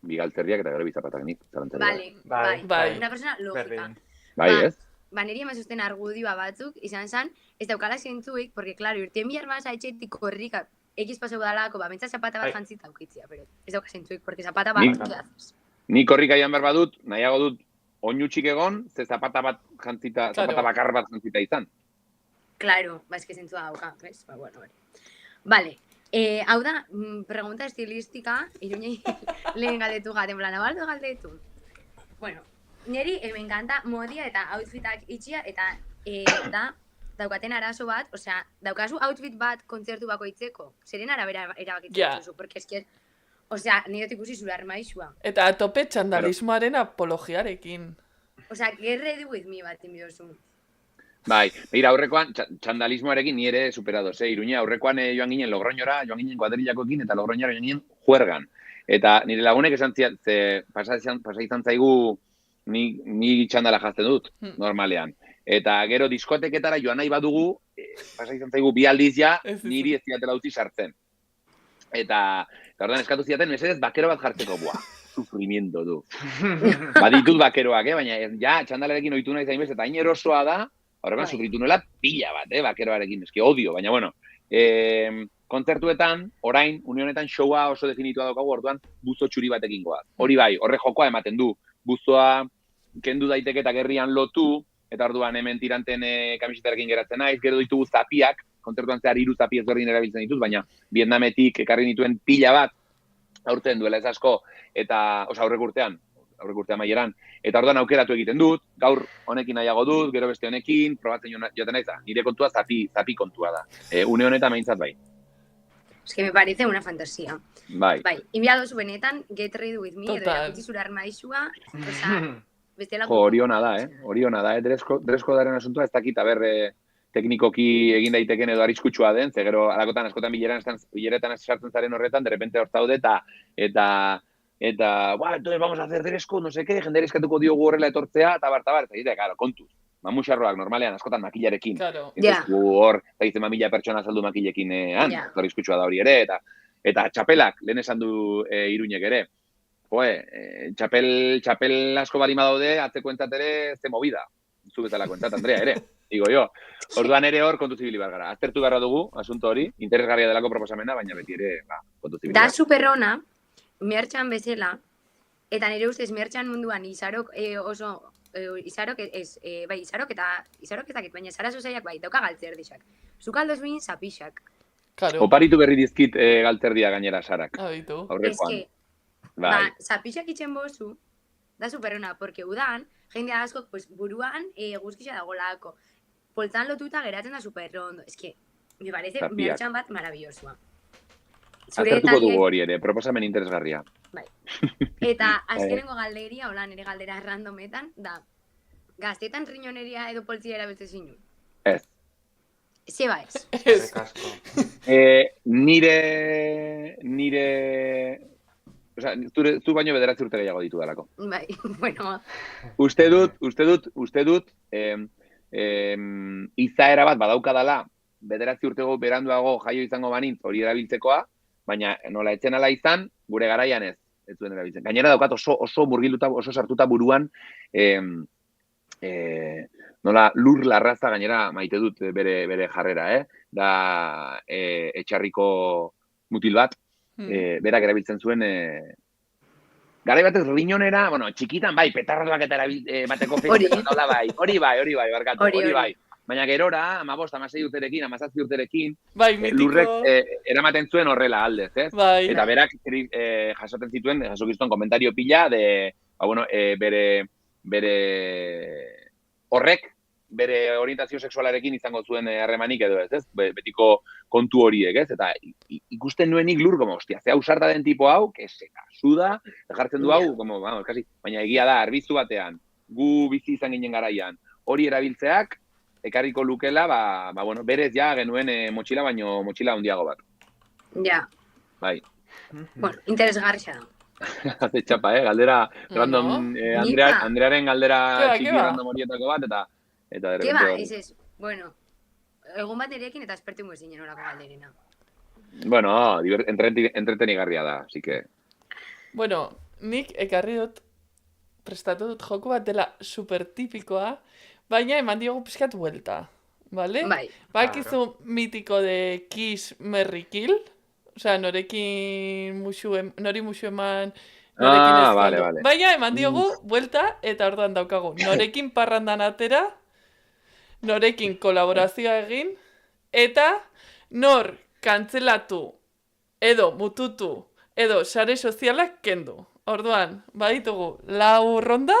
Bi galtzerdiak eta gero bi zapatak nik. Vale, Bai. Una persona logika. Berdin. Bai, ez? Niri emazuzten argudioa batzuk, izan zen, ez daukala zentzuik, porque, claro, irten bihar basa etxetik korrika, egiz pasau dalako, bentsa zapata bat jantzita aukitzia, pero ez dauka zentzuik, porque zapata bat, Nik- ¿qué haces? Nik korrikaian behar badut, nahiago dut oinutxik egon, ze zapata bat jantzita, Claro. zapata bakar bat jantzita izan. Claro, es que zentzua dauka, ¿ves? Bueno, vale. Hau da, pregunta estilistika, irunei lehen galdetu gaten, plan, baldo galdetu. Bueno, niri me encanta modia eta outfitak itxia, eta da, daukaten arazo bat, osea, daukazu outfit bat kontzertu bakoitzeko, zeren arabera erabakitzen Ja. duzu, porque eskier, osea, nire ikusi zure armaixua. Eta atope txandalismoaren apologiarekin. Osea, get ready with me bat inbiozu. Bai, begira aurrekoan, txandalismoarekin ni ere superadoz, Iruña aurrekoan joan ginen Logroñora, joan ginen kuadrillakoekin, eta Logroñora joan ginen juergan. Eta nire lagunek esan zian, ze pasa izan zaigu ni txandala jazten dut, normalean. Eta gero diskoteketara joan nahi badugu, pasa izan zaigu bi aldiz ja, Ez duzu. niri ez diatela utzi sartzen. Eta orduan eskatu ziaten, mesedez, bakero bat jartzeko, buah, sufrimiento du. Baditut bakeroak, baina ja, txandalarekin ohitu nahi zainbez, eta hain erosoa da, horregan Bai. sufritu nuela pila bat, bakeroarekin, eski odio, baina bueno, kontzertuetan, orain, une honetan showa oso definitua daukagu, orduan, buzo txuri batekin goaz. Hori bai, horre jokoa ematen du, buzoa kendu daiteke eta gerrian lotu, eta orduan hemen tiranten kamisetarekin geratzen naiz, gero ditugu zapiak, kontzertuan zehar 3 zapi ezberdin erabiltzen dituz, baina Vietnametik ekarri nituen pila bat, aurten duela ez asko, eta, aurrek urte amaieran, eta orduan aukeratu egiten dut, gaur honekin nahiago dut, gero beste honekin, probatzen joaten naiz da. Nire kontua zapi kontua da. Une honetan maintzat bai. Es que me parece una fantasía. Bai. Bai, inbiado zu benetan, get ready with me, edo Total. erakutsi zure armaixua, osea, bestela... Jo, hori ona da, Hori ona da, dresko daren asuntua ez dakit, teknikoki egin daiteken edo arriskutsua den, ze gero askotan bileretan sartzen zaren horretan, de repente hor zaude eta entonces vamos a hacer dresko, no sé qué, jendera eskatuko diogu horrela etortzea, eta bar, eta egite, claro, kontuz. Mamuxarroak normalean askotan makilarekin. Claro. Ja. Entonces, hor, eta 1000 pertsona saldu makilekin, Ja. arriskutsua da hori ere, eta txapelak, lehen esan du Iruñek ere. Txapel asko bali badaude, atzeko entzat ere, ze movida. Zu bezalako entzat, Andrea, ere. Digo jo. Orduan ere hor, kontu zibili bar gara. Aztertu beharra dugu, asunto hori, interesgarria delako proposamena, baina beti ere, kontu zibili. Da superona, mertxan bezala, eta nire ustez mertxan munduan izarok oso, izarok ezakit, baina zara zozaiak bai, dauka galtzerdixak. Zukaldoz behin zapixak. Claro. Oparitu berri dizkit galtzerdia gainera sarak. Aditu. Aurrekoan. Eske, Bai. zapixak itxen bozu, da superona, porque udan, jende asko, pues, buruan guzkisa dagolako. Poltzan lotuta geratzen da superrondo. Eske, me parece Zapiak. mertxan bat maravillosoa. Aztertuko dugu hori ere, proposamen interesgarria. Bai. Eta azkenengo galderia, hola nire galdera randometan, da, gaztetan riñoneria edo poltzia erabiltzen zinu. Ez. Zeba ez. Ez. Asko. Nire... Osea, zu baino 9 urte gehiago ditu dalako. Bai, bueno, Uste dut, izaera bat badaukadala, 9 urtego beranduago jaio izango banintz hori erabiltzekoa, baina nola etzen ala izan, gure garaian ez zuen erabiltzen. Gainera daukat oso murgilduta, oso sartuta buruan, nola lur larraza gainera maite dut bere jarrera, Da etxarriko mutil bat, berak erabiltzen zuen, garai batez riñonera, bueno, txikitan bai, petardoak eta emateko Hori. festetan nola bai, hori bai, barkatu, Hori. hori bai. Baina gerora, 15, 16 urterekin, 17 urterekin, Bai, mitiko. lurrek eramaten zuen horrela aldez, ez? Bai. Eta berak jasaten zituen, jasokiztuen komentario pila de, bere horrek, bere orientazio sexualarekin izango zuen harremanik edo ez? Betiko kontu horiek, ez? Eta ikusten nuenik lur, como, hostia, ze ausarta den tipo hau, que se kasuda, jartzen du hau, como, vamos, casi, baina egia da, arbizu batean, gu bizi izan ginen garaian, hori erabiltzeak, ekarriko lukela, bueno, berez ja genuen motxila, baino motxila handiago bat. Ja. Bai. Bueno, interesgarria da. Hace txapa, galdera, random, Nika. Andrearen galdera Ke txiki ba? random horietako bat, eta de Ke ba, repente... ez. Bueno, egun bat erekin eta espertu zinen horako galderena. Bueno, entretenigarria da, así que... Bueno, nik ekarri dut, prestatu dut joku bat dela super tipikoa, baina eman diogu pixkat buelta, ¿vale? Bai. Bakizu mitiko de Kiss, Marry, Kill? Osea, nori musu eman, norekin ez Vale, galdu. vale. Baina eman diogu buelta eta orduan daukagu. Norekin parrandan atera, norekin kolaborazioa egin, eta nor kantzelatu edo mututu edo sare sozialak kendu. Orduan, baditugu lau ronda,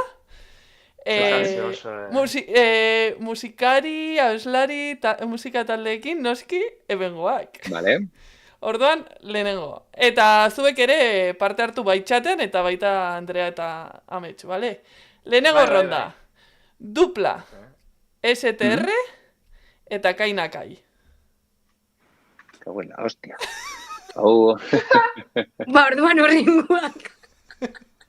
musikari, abeslari, musika taldeekin noski ebengoak. Vale. Orduan, lehenengo. Eta zuek ere parte hartu baitxaten eta baita Andrea eta Amets, bale? Lehenengo Bai, bai, ronda. bai. Dupla, STR eta Kainakai. Kago en la hostia. Hau, Ba, orduan horrengoak.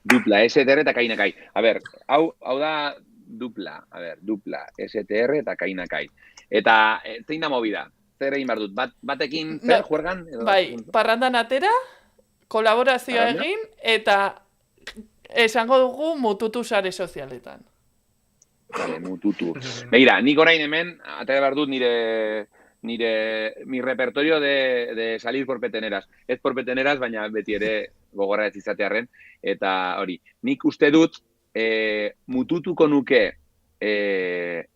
dupla, STR eta Kainakai. A ber, hau da dupla. A ber, dupla, STR eta Kainakai. Eta zein da movida? Zer egin behar dut? Batekin zer, juergan? Bai, parrandan atera, kolaborazioa Parranda? egin, eta esango dugu mututu sare sozialetan. Vale, mututu. Begira, nik orain hemen, atera behar dut mi repertorio de salir por peteneras. Ez por peteneras, baina beti ere gogorra ez izatearren. Eta hori, nik uste dut mututuko nuke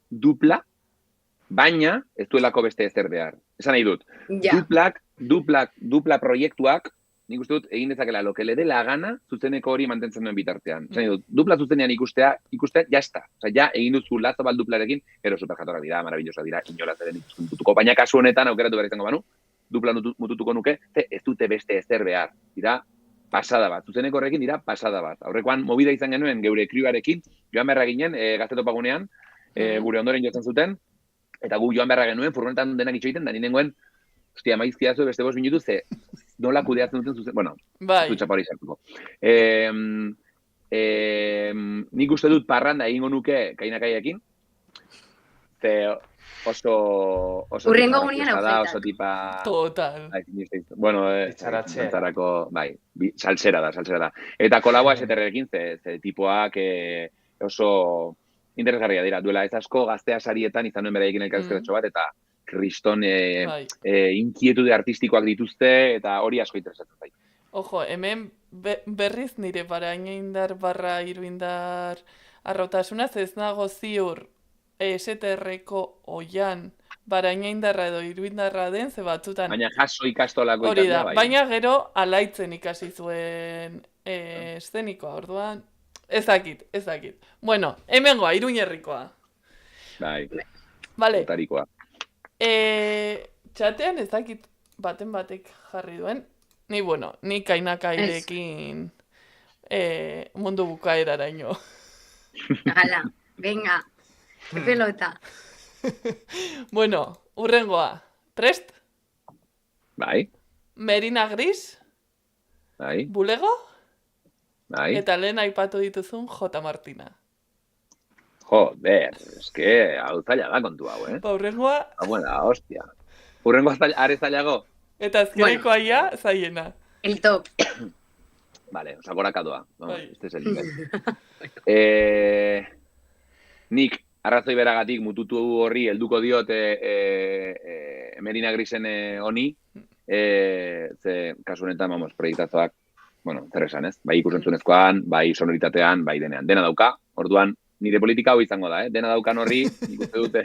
dupla, baina ez duelako beste ezer behar. Esan nahi dut, Ja. dupla proiektuak, nik uste dut egin dezakela lo que le dé la gana zuzeneko hori mantentzen duen bitartean. Esan nahi dut, dupla zuzenean ikustea, ya está. Osea, ja egin duzu lazo bat duplarekin, gero superjatorrak dira, maravillosa dira, inolaz ere mututuko. Baina kasu honetan aukeratu behar izango banu, dupla mututuko nuke, ez dute beste ezer behar. Dira, pasada bat. Zuzeneko horrekin dira pasada bat. Aurrekoan movida izan genuen geure kriuarekin, joan beharra ginen, gaztetopagunean, gure ondoren jotzen zuten, eta gu joan beharra genuen, furgonetan denak itxoiten, da ninengoen, hostia, maizkiazu beste 5 minutu, ze nola kudeatzen duten zuzen, bueno, Bai, zutxapa hori sartuko. Nik uste dut parranda egingo nuke Kainakaiekin, ze oso Hurrengo tipa gunean graciosa da, aujetak. oso tipa... total. Bueno, Itxaratxea. entzarako, bai, salsera da. Eta kolaboa STR-ekin, ze tipoak oso interesgarria dira. Duela ez asko gaztea sarietan izan nuen beraiekin elkarrizketxo bat, eta kriston Bai. inkietude artistikoak dituzte, eta hori asko interesatzen zait. Ojo, hemen berriz nire barainindar barra iruindar arrotasunaz ez nago ziur STR-ko oian barainaindarra edo iruindarra den, ze batzutan Baina jaso ikastolako hori da, ikastea, bai. baina gero alaitzen ikasi zuen eszenikoa, orduan ez dakit. Bueno, hemengoa, Iruñerrikoa. Bai, Vale, otarikoa. txatean ez dakit baten batek jarri duen, ni Kainakairekin mundu bukaeraraino. Hala, venga. Qué pelota. Bueno, urrengoa, prest? Bai, Merina Gris, bai, Bulego, bai. eta lehen aipatu dituzun J. Martina. Joder, eske, hau zaila da kontu hau, Ba, urrengoa, Buena, hostia. Urrengo are zailago? eta azkenekoa ia, zaiena. El top. Vale, osagorakadoa. Bai. Este es el nivel. Nik, arrazoi beragatik mututu horri helduko diot Merina Grisen honi, ze kasu honetan, vamos, proiektazoak, bueno, zer esan ez, bai ikusentzunezkoan, bai sonoritatean, bai denean. Dena dauka, orduan nire politika hau izango da, dena daukan horri, nik uste dute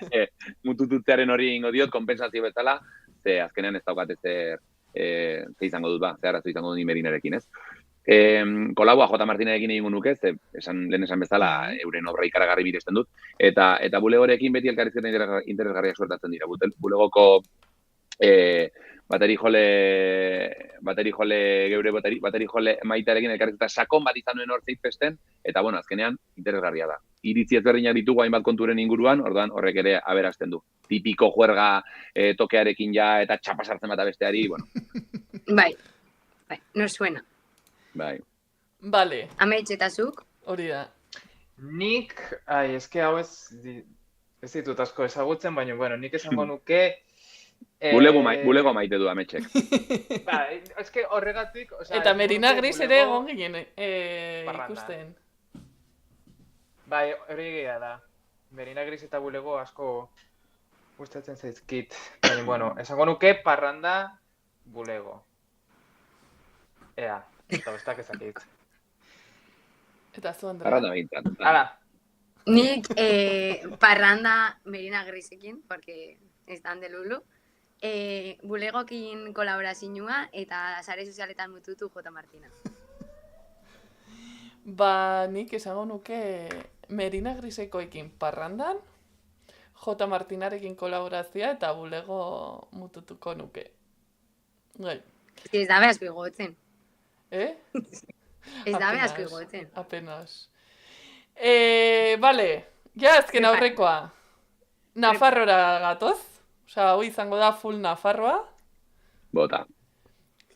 mutututzearen hori ingo diot, kompensazio bezala, ze azkenean ez daukat ezer ze izango dut ba, ze arazo izango dut Merinarekin, ez? Kolaboa J. Martinarekin egingo nuke, ze lehen esan bezala euren obra ikaragarri miresten dut, eta bulegorekin beti elkarrizketa interesgarriak suertatzen dira. Bulegoko bateri jole maitearekin elkarrizketa sakon bat izan nuen hor zeitpesten, eta bueno, azkenean interesgarria da. Iritzi ezberdinak ditugu hainbat konturen inguruan, orduan horrek ere aberasten du. Tipiko juerga tokearekin ja eta txapa sartzen bat besteari, bueno. Bai, no suena. Bai. Vale, Amets eta zuk? hori da. Nik, eske hau ez ditut asko ezagutzen, baina, bueno, nik esango nuke... Bulego maite du Ametsek. Ba, eske horregatik... Eta Merina Gris ere egon ginen ikusten. Bai, hori egia da. Merina Gris eta bulego asko gustatzen zaizkit. Baina, bueno, esango nuke parranda bulego. Ea, eta bestak ezakit. Eta zu, Andrea. Parranda behintzat. Hala, Nik parranda Merina Grisekin, porque están de Lulu. Bulegokin kolaborazioa eta sare sozialetan mututu J. Martina. Ba, nik esango nuke Merina Grisekoekin parrandan, J. Martinarekin kolaborazioa eta bulego mututuko nuke. Gai. Ez da behaz bigotzen. Ez da behaz bigotzen. Apenas. Vale, ja azken aurrekoa. Nafarrora gatoz. Osa, hau izango da full Nafarroa. Bota.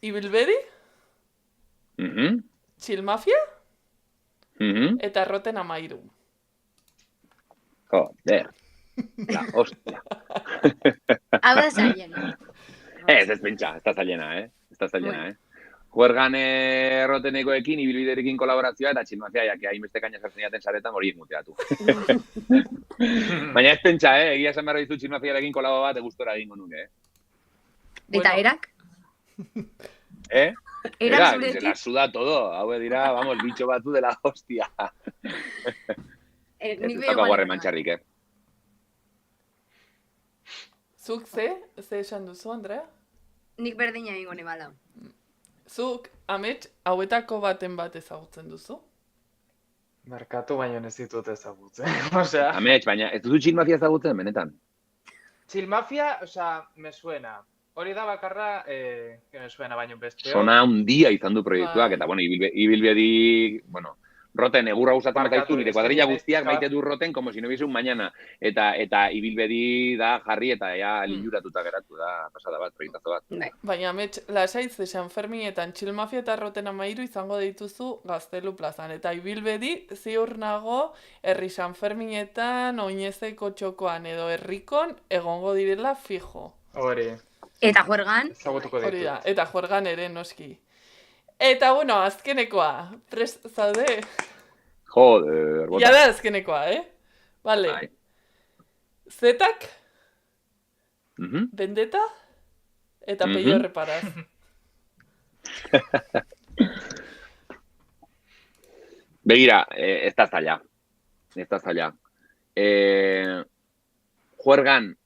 Ibilbedi, Txilmafia eta Roten Amairu. Joder. La hostia. Hau da zailena. Ez pentsa, ez da zailena, Ez da zailena, Juergan Rotenekoekin, ibilbiderekin kolaborazioa eta Txilmafia, jake hainbeste kaina sartzen jaten saretan horiek muteatu. Baina ez pentsa, egia esan behar ditu Txilmafiarekin kolabo bat gustora egingo nuke, Eta erak? Era, zurekin? se la suda todo, hau dira, vamos, bicho batu de la hostia. Ez dauka guarre mantxarrik, Zuk ze esan duzu, Andrea? Nik berdina egingo nebala. Zuk, Amets, hauetako baten bat ezagutzen duzu? merkatu baino ez ditut ezagutzen. Osea, Amets, baina ez duzu Txilmafia ezagutzen, benetan? Txilmafia, me suena. Hori da bakarra, que me suena baino beste. Sona handia izan du proiektuak, eta, bueno, ibilbedi, bueno, Roten egurra gustatzen bataitu, nire kuadrilla guztiak maite du Roten, como si no hubiese un mañana. Eta ibilbedi da jarri eta ja liluratuta geratu da, pasada bat, proiektazo bat. Baina, Amets, lasaitz San Ferminetan Txilmafia eta Roten Amairu izango dituzu Gaztelu plazan. Eta ibilbedi ziur nago herri San Ferminetan, Oinezeko txokoan edo herrikon egongo direla fijo. Hori. Eta juergan? Ezagutuko ditut. Hori da, eta juergan ere noski. Eta, bueno, azkenekoa, prest zaude? Joder, bota. Ja da azkenekoa, Vale. Bai. Zetak, Vendetta, eta Peio Reparaz. Begira, ez da zaila. Ez da zaila. Juergan,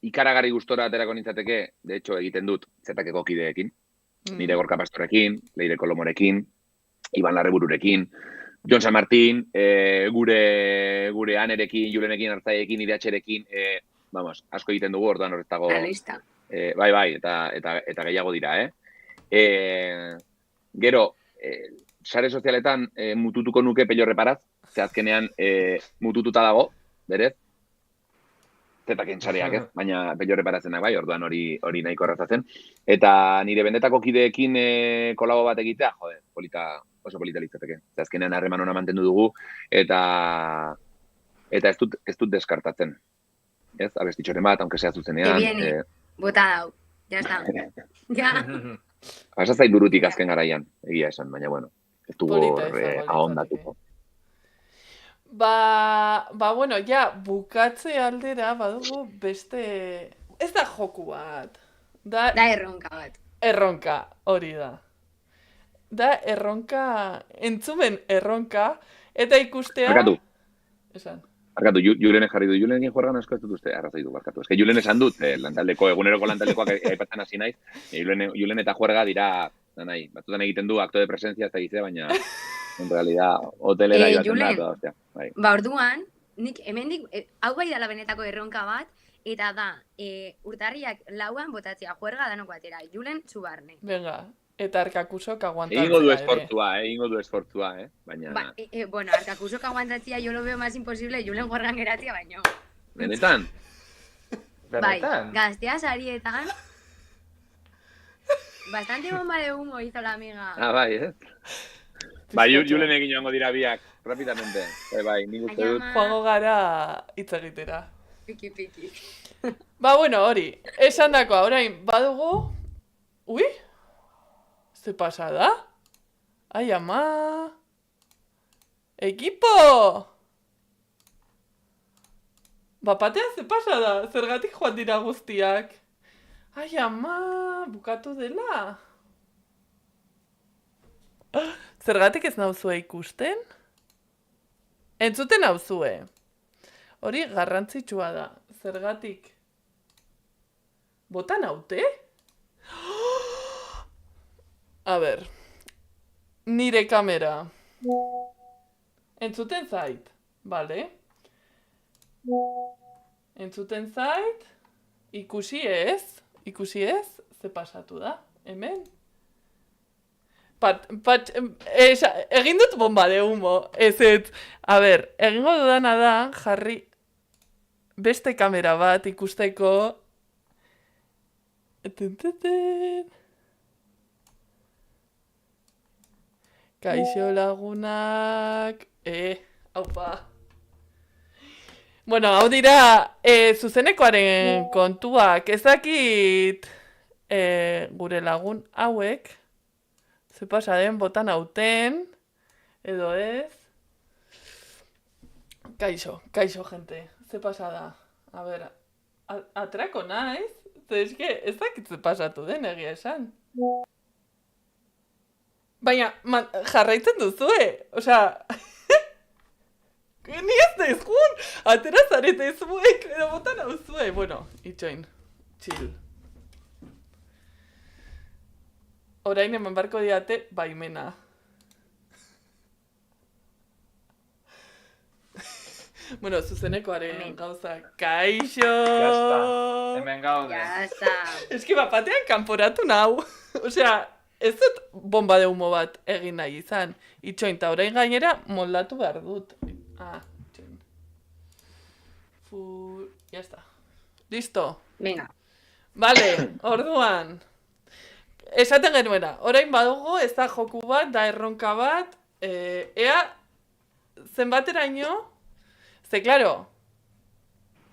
ikaragarri gustora aterako nintzateke, de hecho, egiten dut, Zetakeko kideekin. Nire Gorka Pastorekin, Leire Kolomorekin, Iban Larrebururekin, Jon San Martin, gure Anerekin, Julenekin, Artzaiekin, Iratxerekin, vamos, asko egiten dugu, orduan horrez dago... Realista. Bai, eta gehiago dira, Gero, sare sozialetan mututuko nuke Peio Reparaz, ze azkenean mutututa dago, berez, Zetaken sareak, baina Peio Reparazenak bai, orduan hori nahiko errazatzen. Eta nire Bendetako kideekin kolabo bat egitea, joder, oso polita litzateke. Ze azkenean harreman ona mantendu dugu, eta ez dut deskartatzen. Ez, abestitxoren bat, aunque sea zuzenean. Ebieni, bota dau. Ya está. Ja. Pasazait burutik azken garaian, egia esan, baina bueno, ez dugu ahondatuko. Ba, bueno, ja, bukatze aldera badugu beste... Ez da joku bat. Da erronka bat. Erronka, hori da. Da erronka, entzumen erronka, eta ikustea... Barkatu. esan. Barkatu, Julenek jarri du. Julenekin juergan asko ez dut uste, arrazoi du, barkatu. Ez que Julen esan dut, eguneroko lantaldekoak aipatzen hasi naiz, Julen eta juerga dira, nahi, batzutan egiten du akto de presencia ez da gize, baina en realidad hotelera ibatzen da, Julen, eta hostia, bai. ba orduan, nik hemendik, hau bai dala benetako erronka bat, eta da, urtarriak lauan botatzea juerga danok batera, Julen Zubarne. Venga, eta Arkakusok aguantatzea Egingo du ere. esfortzua, baina... Ba, bueno, Arkakusok aguantatzea yo lo veo más imposible, Julen juergan geratzea baino. Benetan? Bai, Benetan? gaztea sarietan, bastante bomba de humo hizo la amiga. Ah, bai, Bai, Julenekin joango dira biak, rapidamente. Bai, nik uste dut. Joango gara hitz egitera. Piki. Ba, bueno, hori. Esan dakoa, orain, badugu... Ui? Ze pasada? Ai, ama... Ekipo! Bapatea ze pasada? Zergatik joan dira guztiak? Ai, ama... Bukatu dela? Zergatik ez nauzue ikusten? Entzuten nauzue. Hori garrantzitsua da. Zergatik. Bota naute? A ber. Nire kamera. Entzuten zait. Bale. Entzuten zait. Ikusi ez. Ze pasatu da. Hemen. Egin dut bomba de humo. Ez. A ber, egingo dudana da jarri beste kamera bat ikusteko. Kaixo lagunak. Haupa. Bueno, hau dira zuzenekoaren kontuak. Ez dakit gure lagun hauek ze pasa den botan hauten edo ez. Kaixo, gente. Ze pasa da? A ber, atrako naiz? Eske, ez dakit ze pasatu den egia esan. Baina, jarraitzen duzue. Osea, ni ez naiz jun. Atera zarete zuek, edo botan hau zue. Bueno, itxoin. Chill. Orain eman barko diate baimena. Bueno, zuzenekoaren gauza. Kaixo! Ya está, hemen gaude. Ya está. Eski bapatean kanporatu nau. Osea, ez dut bomba de humo bat egin nahi izan. Itxoin, eta orain gainera moldatu behar dut. Itxoin. Ya está. Listo. Venga. Vale, orduan. Esaten genuena, orain badugu ez da joku bat, da erronka bat, ea zenbateraino, ze klaro,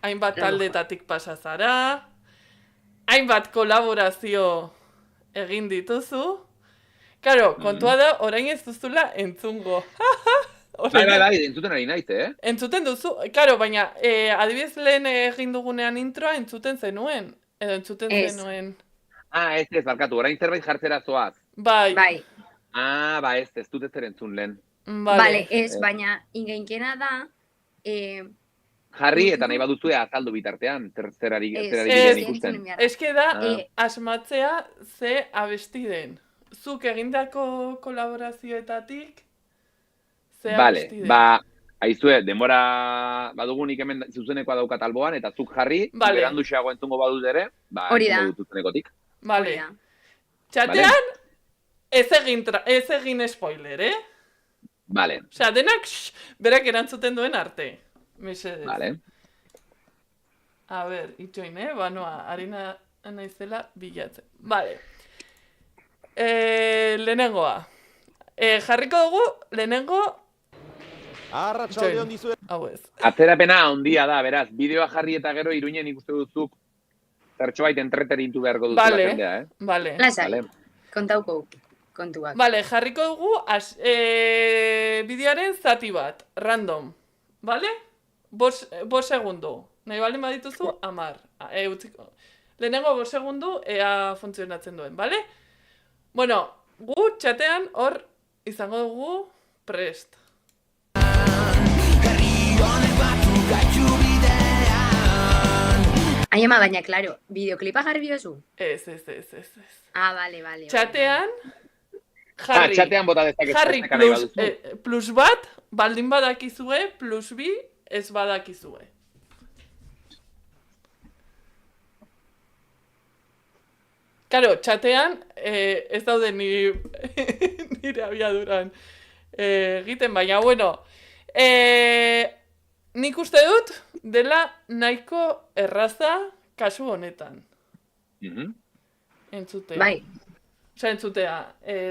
hainbat taldetatik pasa zara, hainbat kolaborazio egin dituzu, klaro, kontua da orain ez duzula entzungo. Bai, entzuten ari naiz, Entzuten duzu, klaro, baina adibidez lehen egin dugunean introa entzuten zenuen, edo entzuten zenuen. Ez, barkatu, orain zerbait jartzera zoaz. Bai. Ba, ez dut ez entzun lehen. Vale, ez, baina ingeinkena da... Jarri eta nahi baduzue azaldu bitartean, zerari ikusten. Eske da, asmatzea ze abesti den. Zuk egindako kolaborazioetatik, ze abesti den. Ba, aizue, denbora badugunik hemen zuzenekoa daukat alboan, eta zuk jarri, berandu xeago entzungo badut ere, ba, entzungo dut zuzenekotik. Vale. Txatean, ez egin spoiler, Vale. Osea, denak berak erantzuten duen arte. Mesedez. Vale. A ber, itxoin, banoa, harina naizela bilatzen. Vale. Lehenengoa. Jarriko dugu, lehenengo... Arratsalde on dizue. Hau ez. Atzerapena handia da, beraz, bideoa jarri eta gero Iruinen ikuste duzuk zertxobait entreterintu beharko duzula jendea, Vale. Lasai, kontauko kontuak. Vale, jarriko dugu bideoaren zati bat, random. Vale? 5 segundu. Nahi baldin badituzu, 10. Lehenengo 5 segundu ea funtzionatzen duen, vale? Bueno, gu txatean hor izango dugu prest. Herri honen Ai, ama, baina, klaro, bideoklipa jarri biozu? Ez. Ah, vale. Txatean, jarri. Txatean bota dezakezu. Jarri ez nahi baduzu. plus bat, baldin badakizue, plus bi, ez badakizue. Karo, txatean, ez daude nire abiaduran egiten, baina, bueno, nik uste dut dela nahiko erraza kasu honetan. Entzutea. Bai, Osa, entzutea,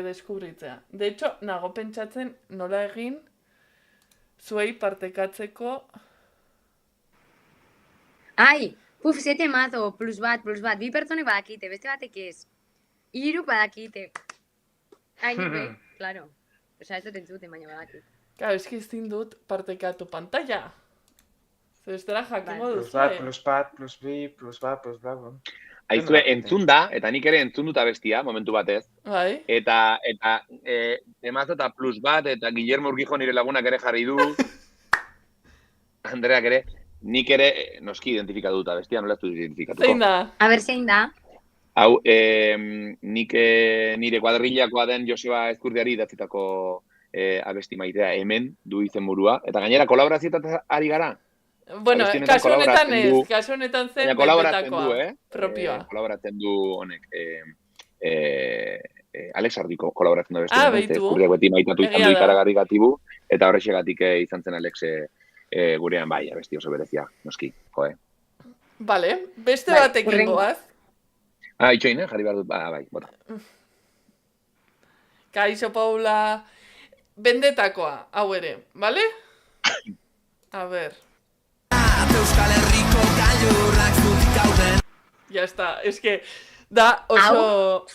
deskubritzea. De hecho, nago pentsatzen nola egin zuei partekatzeko... ai, zete mazo, plus bat, bi pertsonek badakite, beste batek ez. Hiruk badakite. Ai, nik claro. Osa, ez dut entzuten, baina badakit. Claro, eski ezin dut partekatu pantalla. Zer estera jakingo Plus duzu, bat, plus bat, plus bi, plus bat, plus bla, bla. Aizue, entzun da, eta nik ere entzun dut abestia, momentu batez. Bai. Eta emazo eta plus bat, eta Guillermo Urquijo nire lagunak ere jarri du. Andreak ere, nik ere, noski identifikatu dut abestia, nola ez dut identifikatuko. Zein da? A ber, zein da? Hau, nik nire kuadrillakoa den Joseba Ezkurdiari idatzitako abesti maitea hemen du izenburua. Eta gainera, kolaborazioetan ari gara. Bueno, Abesti kasu honetan kolaboratzen du. ez, kasu honetan zen Baina kolaboratzen du, bendetakoa, propioa. Kolaboratzen du honek, Alex Ardiko kolaboratzen du beste. Beitu. Ezkurdiak beti maitatu izan Egia du da. ikaragarri gatibu, eta horrexegatik izan zen Alex gurean bai, abesti oso berezia, noski, joe. Vale, beste Bai, batekin hurrengo. goaz. Itxoin, jarri behar dut, bai, bota. Kaixo Paula, bendetakoa, hau ere, bale? A ber. Ya está, es que da oso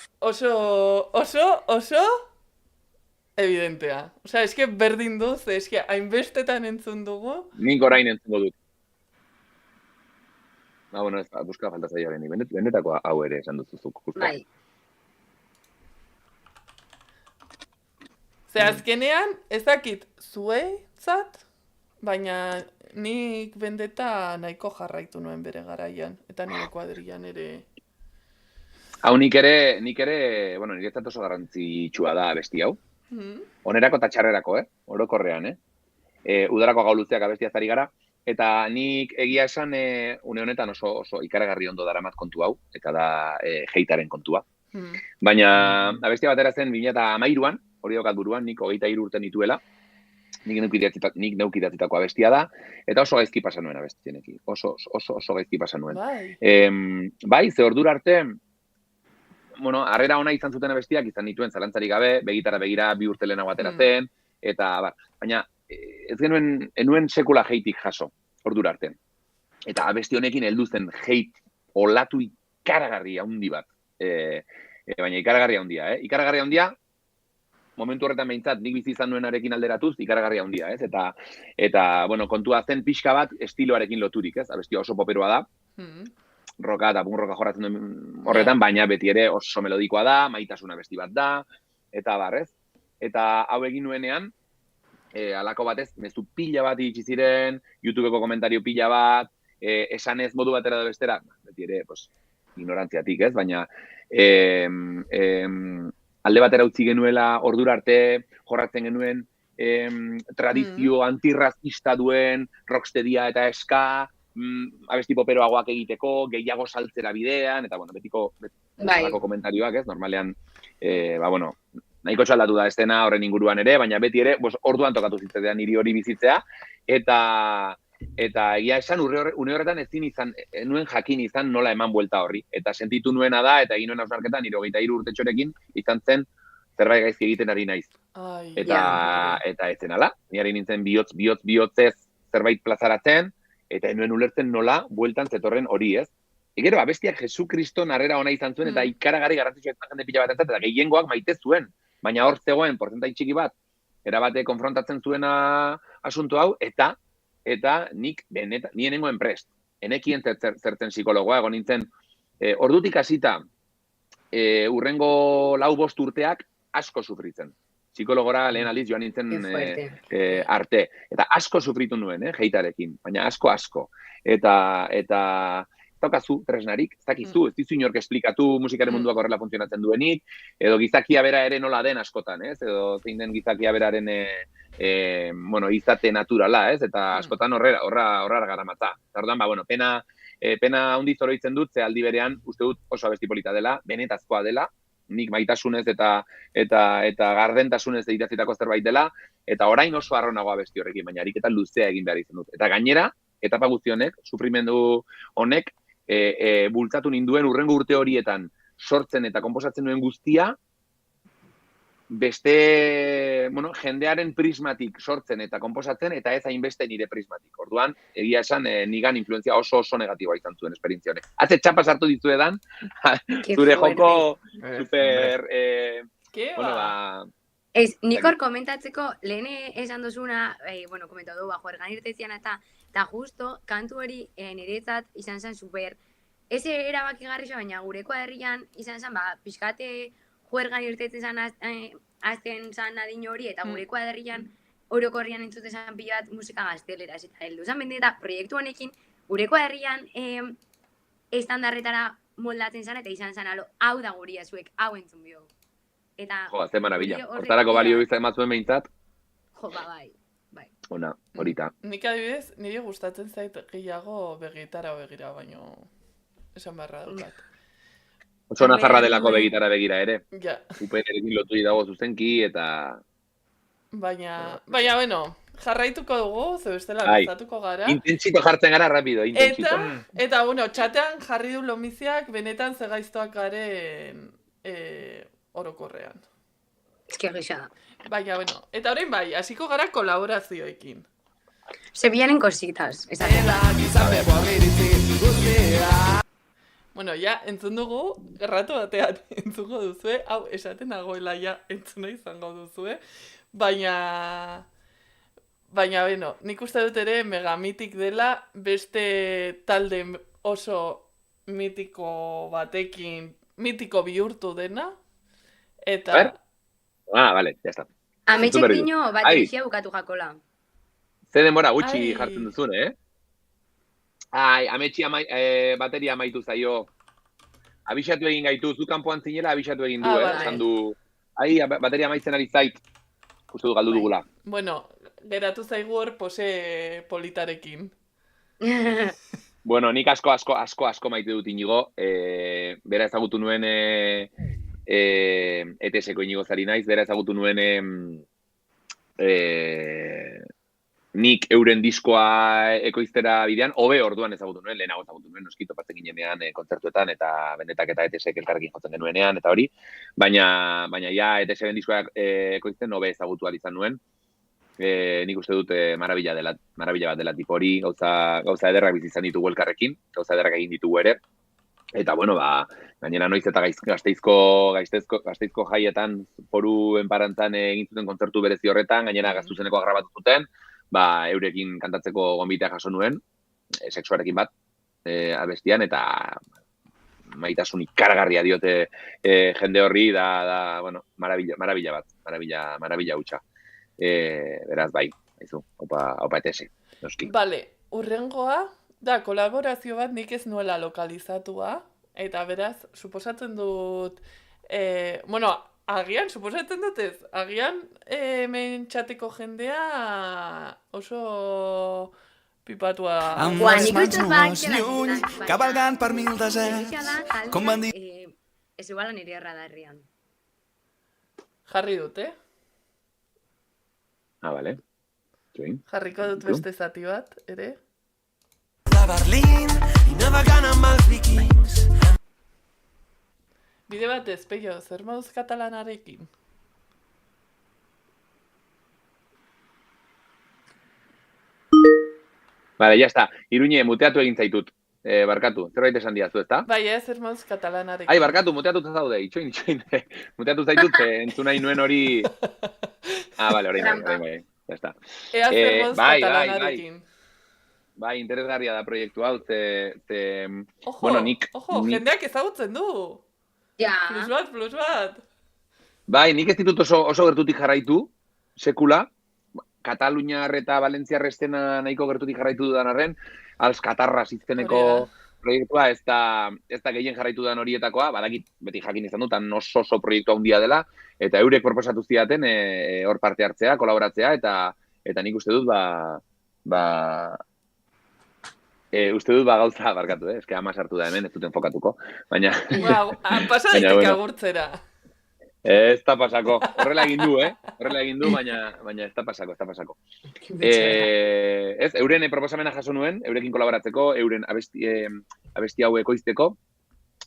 evidentea. O sea, es que berdin duz, es que hainbestetan entzun dugu. Nik orain entzungo dut. Bueno, ez, buska falta zaio hori, bendetako hau ere esan duzuzuk. Bai. Ze azkenean, ez dakit zuetzat, baina nik bendeta nahiko jarraitu nuen bere garaian, eta nire kuadrillan ere... Hau nik ere, bueno, niretzat oso garrantzitsua da abesti hau. Onerako eta txarrerako, orokorrean, Udarako gau luzeak abestiaz ari gara. Eta nik egia esan une honetan oso ikaragarri ondo daramat kontu hau, eta da heitaren kontua. Baina abestia batera zen 2013an, hori daukat buruan, nik 23 urte nituela, nik neuk idatzitako abestia da, eta oso gaizki pasa nuen abestienekin. Oso gaizki pasa nuen. Bai, ze ordura arte, bueno, harrera ona izan zuten abestiak, izan nituen zalantzarik gabe, begitara begira 2 urte lehenago atera zen, eta baina ez enuen sekula heitik jaso, ordura arte. Eta abesti honekin heldu zen heit olatu ikaragarri handi bat. Baina ikaragarri handia, Ikaragarri handia, momentu horretan behintzat, nik bizi izan nuenarekin alderatuz, ikaragarri handia, ez? Eta, bueno, kontua zen pixka bat estiloarekin loturik, ez? Abestia oso poperoa da, roka eta punk roka jorratzen duen horretan, baina beti ere oso melodikoa da, maitasun abesti bat da, eta ez? Eta hau egin nuenean, halako batez, mezu pila bat iritsi ziren, YouTubeko komentario pila bat, esanez modu batera da bestera, beti ere, pues, ignorantziatik, ez? Baina, alde batera utzi genuela ordura arte, jorratzen genuen tradizio antirrazista duen, rocksteadia eta ska, abesti poperoagoak egiteko, gehiago saltzera bidean, eta, bueno, betiko komentarioak, ez? Normalean, bueno, nahiko txaldatu da estena horren inguruan ere, baina beti ere, orduan tokatu zitzean niri hori bizitzea, eta egia esan une horretan ezin izan, nuen jakin izan nola eman buelta horri. Eta sentitu nuena da, eta egin nuen hausnarketan, 23 urtetxorekin, izan zen, zerbait gaizki egiten ari naiz. Eta ez zen ala, nire nintzen bihotzez zerbait plazaratzen, eta nuen ulertzen nola bueltan zetorren hori, ez? Gero, abestiak Jesu Kriston harrera ona izan zuen, eta ikaragarri garrantzitsua izan jende pila bat entzat, eta gehiengoak maite zuen. Baina hor zegoen, porzentai txiki bat, erabate konfrontatzen zuena asunto hau, eta nik benetan, nien nengoen prest. Enekien zerten psikologoa, egon nintzen, ordutik hasita, urrengo 4-5 urteak asko sufritzen. Psikologora lehen aldiz joan nintzen arte. Eta asko sufritu nuen, heitarekin, baina asko. Eta daukazu tresnarik, ez dakizu, ez dizu inork esplikatu musikaren munduak horrela funtzionatzen duenik, edo gizakia bera ere nola den askotan, ez? Edo zein den gizakia beraren izate naturala, ez? Eta askotan horra garamatza. Eta orduan, pena handiz oroitzen dut, ze aldi berean uste dut oso abesti polita dela, benetazkoa dela, nik maitasunez eta gardentasunez idatzitako zerbait dela, eta orain oso arronagoa abesti horrekin, baina ariketa luzea egin behar izan dut. Eta gainera, etapa guzti honek, sufrimendu honek, bultzatu ninduen urrengo urte horietan sortzen eta konposatzen duen guztia, beste, jendearen prismatik sortzen eta konposatzen, eta ez hainbeste nire prismatik. Orduan, egia esan, nigan influenzia oso negatiboa izan zuen esperientzia honek. Atze txapa sartu dituedan, zure joko super... Ez, nik hor komentatzeko, lehen esan dozuna, komentatu juergan irtezian eta justo, kantu hori niretzat izan zen super, ez erabakigarri baina gure kuadrian izan zen, pixkate juergan irtetzen zen azten zen adin hori, eta gure kuadrian orokorrian entzute zen pila bat musika gaztelera, eta heldu zen bende eta proiektu honekin, gure kuadrian estandarretara moldatzen zen, eta izan zen alo, hau da guria zuek, hau entzun bio. Jo, ze marabila. Hortarako balio bizta ematzuen behintzat. Jo, bai. Ona, horita. Nik adibidez, niri gustatzen zait gehiago begitara begira, baino esan beharra daukat. Oso nazarra delako begitara begira ere. Ja. Uperekin lotu dago zuzenki eta... Baina, bueno, jarraituko dugu, ze bestela gustatuko gara. Intentsito jartzen gara, rapido, intentsito. Eta, txatean jarri du lomiziak benetan zegaiztoak garen orokorrean. Eski egisa da. Baina, eta orain bai, hasiko gara kolaborazioekin. Se vienen cositas. Ja, entzun dugu, erratu batean entzungo duzue, hau esaten nagoela ja entzuna izango duzue, baina, nik uste dut ere megamitik dela beste talde oso mitiko batekin, mitiko bihurtu dena, eta... vale, ya está. Ametxek dino baterixia bukatu jakola. Ze denbora gutxi jartzen duzun, Ametxi bateria amaitu zaio. Abixatu egin gaitu, zu kanpoan zinela abixatu egin du, esan du. Bateria amaitzen ari zait. Uste du galdu dugula. Geratu zaigu hor pose politarekin. Nik asko maite dut Inigo. Bera ezagutu nuen ETS-eko Inigo Zari naiz. Bera ezagutu nuen nik euren diskoa ekoiztera bidean, hobe orduan ezagutu nuen, lehenago ezagutu nuen, noskito patzen ginenean kontzertuetan, eta benetak eta ETS-ek elkarrekin jotzen genuenean, eta hori, baina ja ETS-en diskoa ekoizten hobe ezagutu izan nuen, nik uste dut marabila bat dela tipo hori, gauza ederrak bizizan ditugu elkarrekin, gauza ederrak egin ditugu ere, eta gainera noiz eta Gasteizko jaietan foru enparantzan egin zuten kontzertu berezi horretan, gainera Gaztuzeneko grabatu zuten, eurekin kantatzeko gonbitea jaso nuen, sexuarekin bat, abestian, eta maitasun ikaragarria diote jende horri, marabila bat, marabila hutsa. Beraz, bai, haizu, opa etese, noski. Bale, urrengoa, da, kolaborazio bat nik ez nuela lokalizatua, eta beraz, suposatzen dut, agian, suposatzen dut ez, agian hemen txateko jendea oso pipatua. Nik uste cabalgant per mil deserts, com van dir... Ez igual nire radarrian. Jarri dut, Vale. Jarriko dut beste zati bat, ere? De Berlín i navegant amb els vikings. Bide batez, Peio, zer moduz katalanarekin? Vale, ya está. Iruñe, muteatu egin zaitut. Barkatu, zerbait esan diazu, ezta? Bai, zer moduz katalanarekin. Ai, barkatu, muteatu zaude, itxoin. Muteatu zaitut, entzun nahi nuen hori... Vale, orain, ya está. Ea zer moduz katalanarekin. Bai, interesgarria da proiektu hau, Ojo, jendeak ezagutzen du. Ja. Plus bat. Bai, nik ez ditut oso gertutik jarraitu, sekula, Kataluniar eta Valentziar estena nahiko gertutik jarraitu dudan arren, alz Katarras izteneko proiektua ez da gehien jarraitu den horietakoa, badakit beti jakin izan dut, oso proiektu handia dela, eta eurek proposatu zidaten hor parte hartzea, kolaboratzea, eta nik uste dut, uste dut gauza barkatu, eske ama sartu da hemen, ez duten fokatuko, baina... Pasa daiteke agurtzera. Ez da pasako, horrela egin du, baina ez da pasako. Ez, euren proposamena jaso nuen, eurekin kolaboratzeko, euren abesti hau ekoizteko,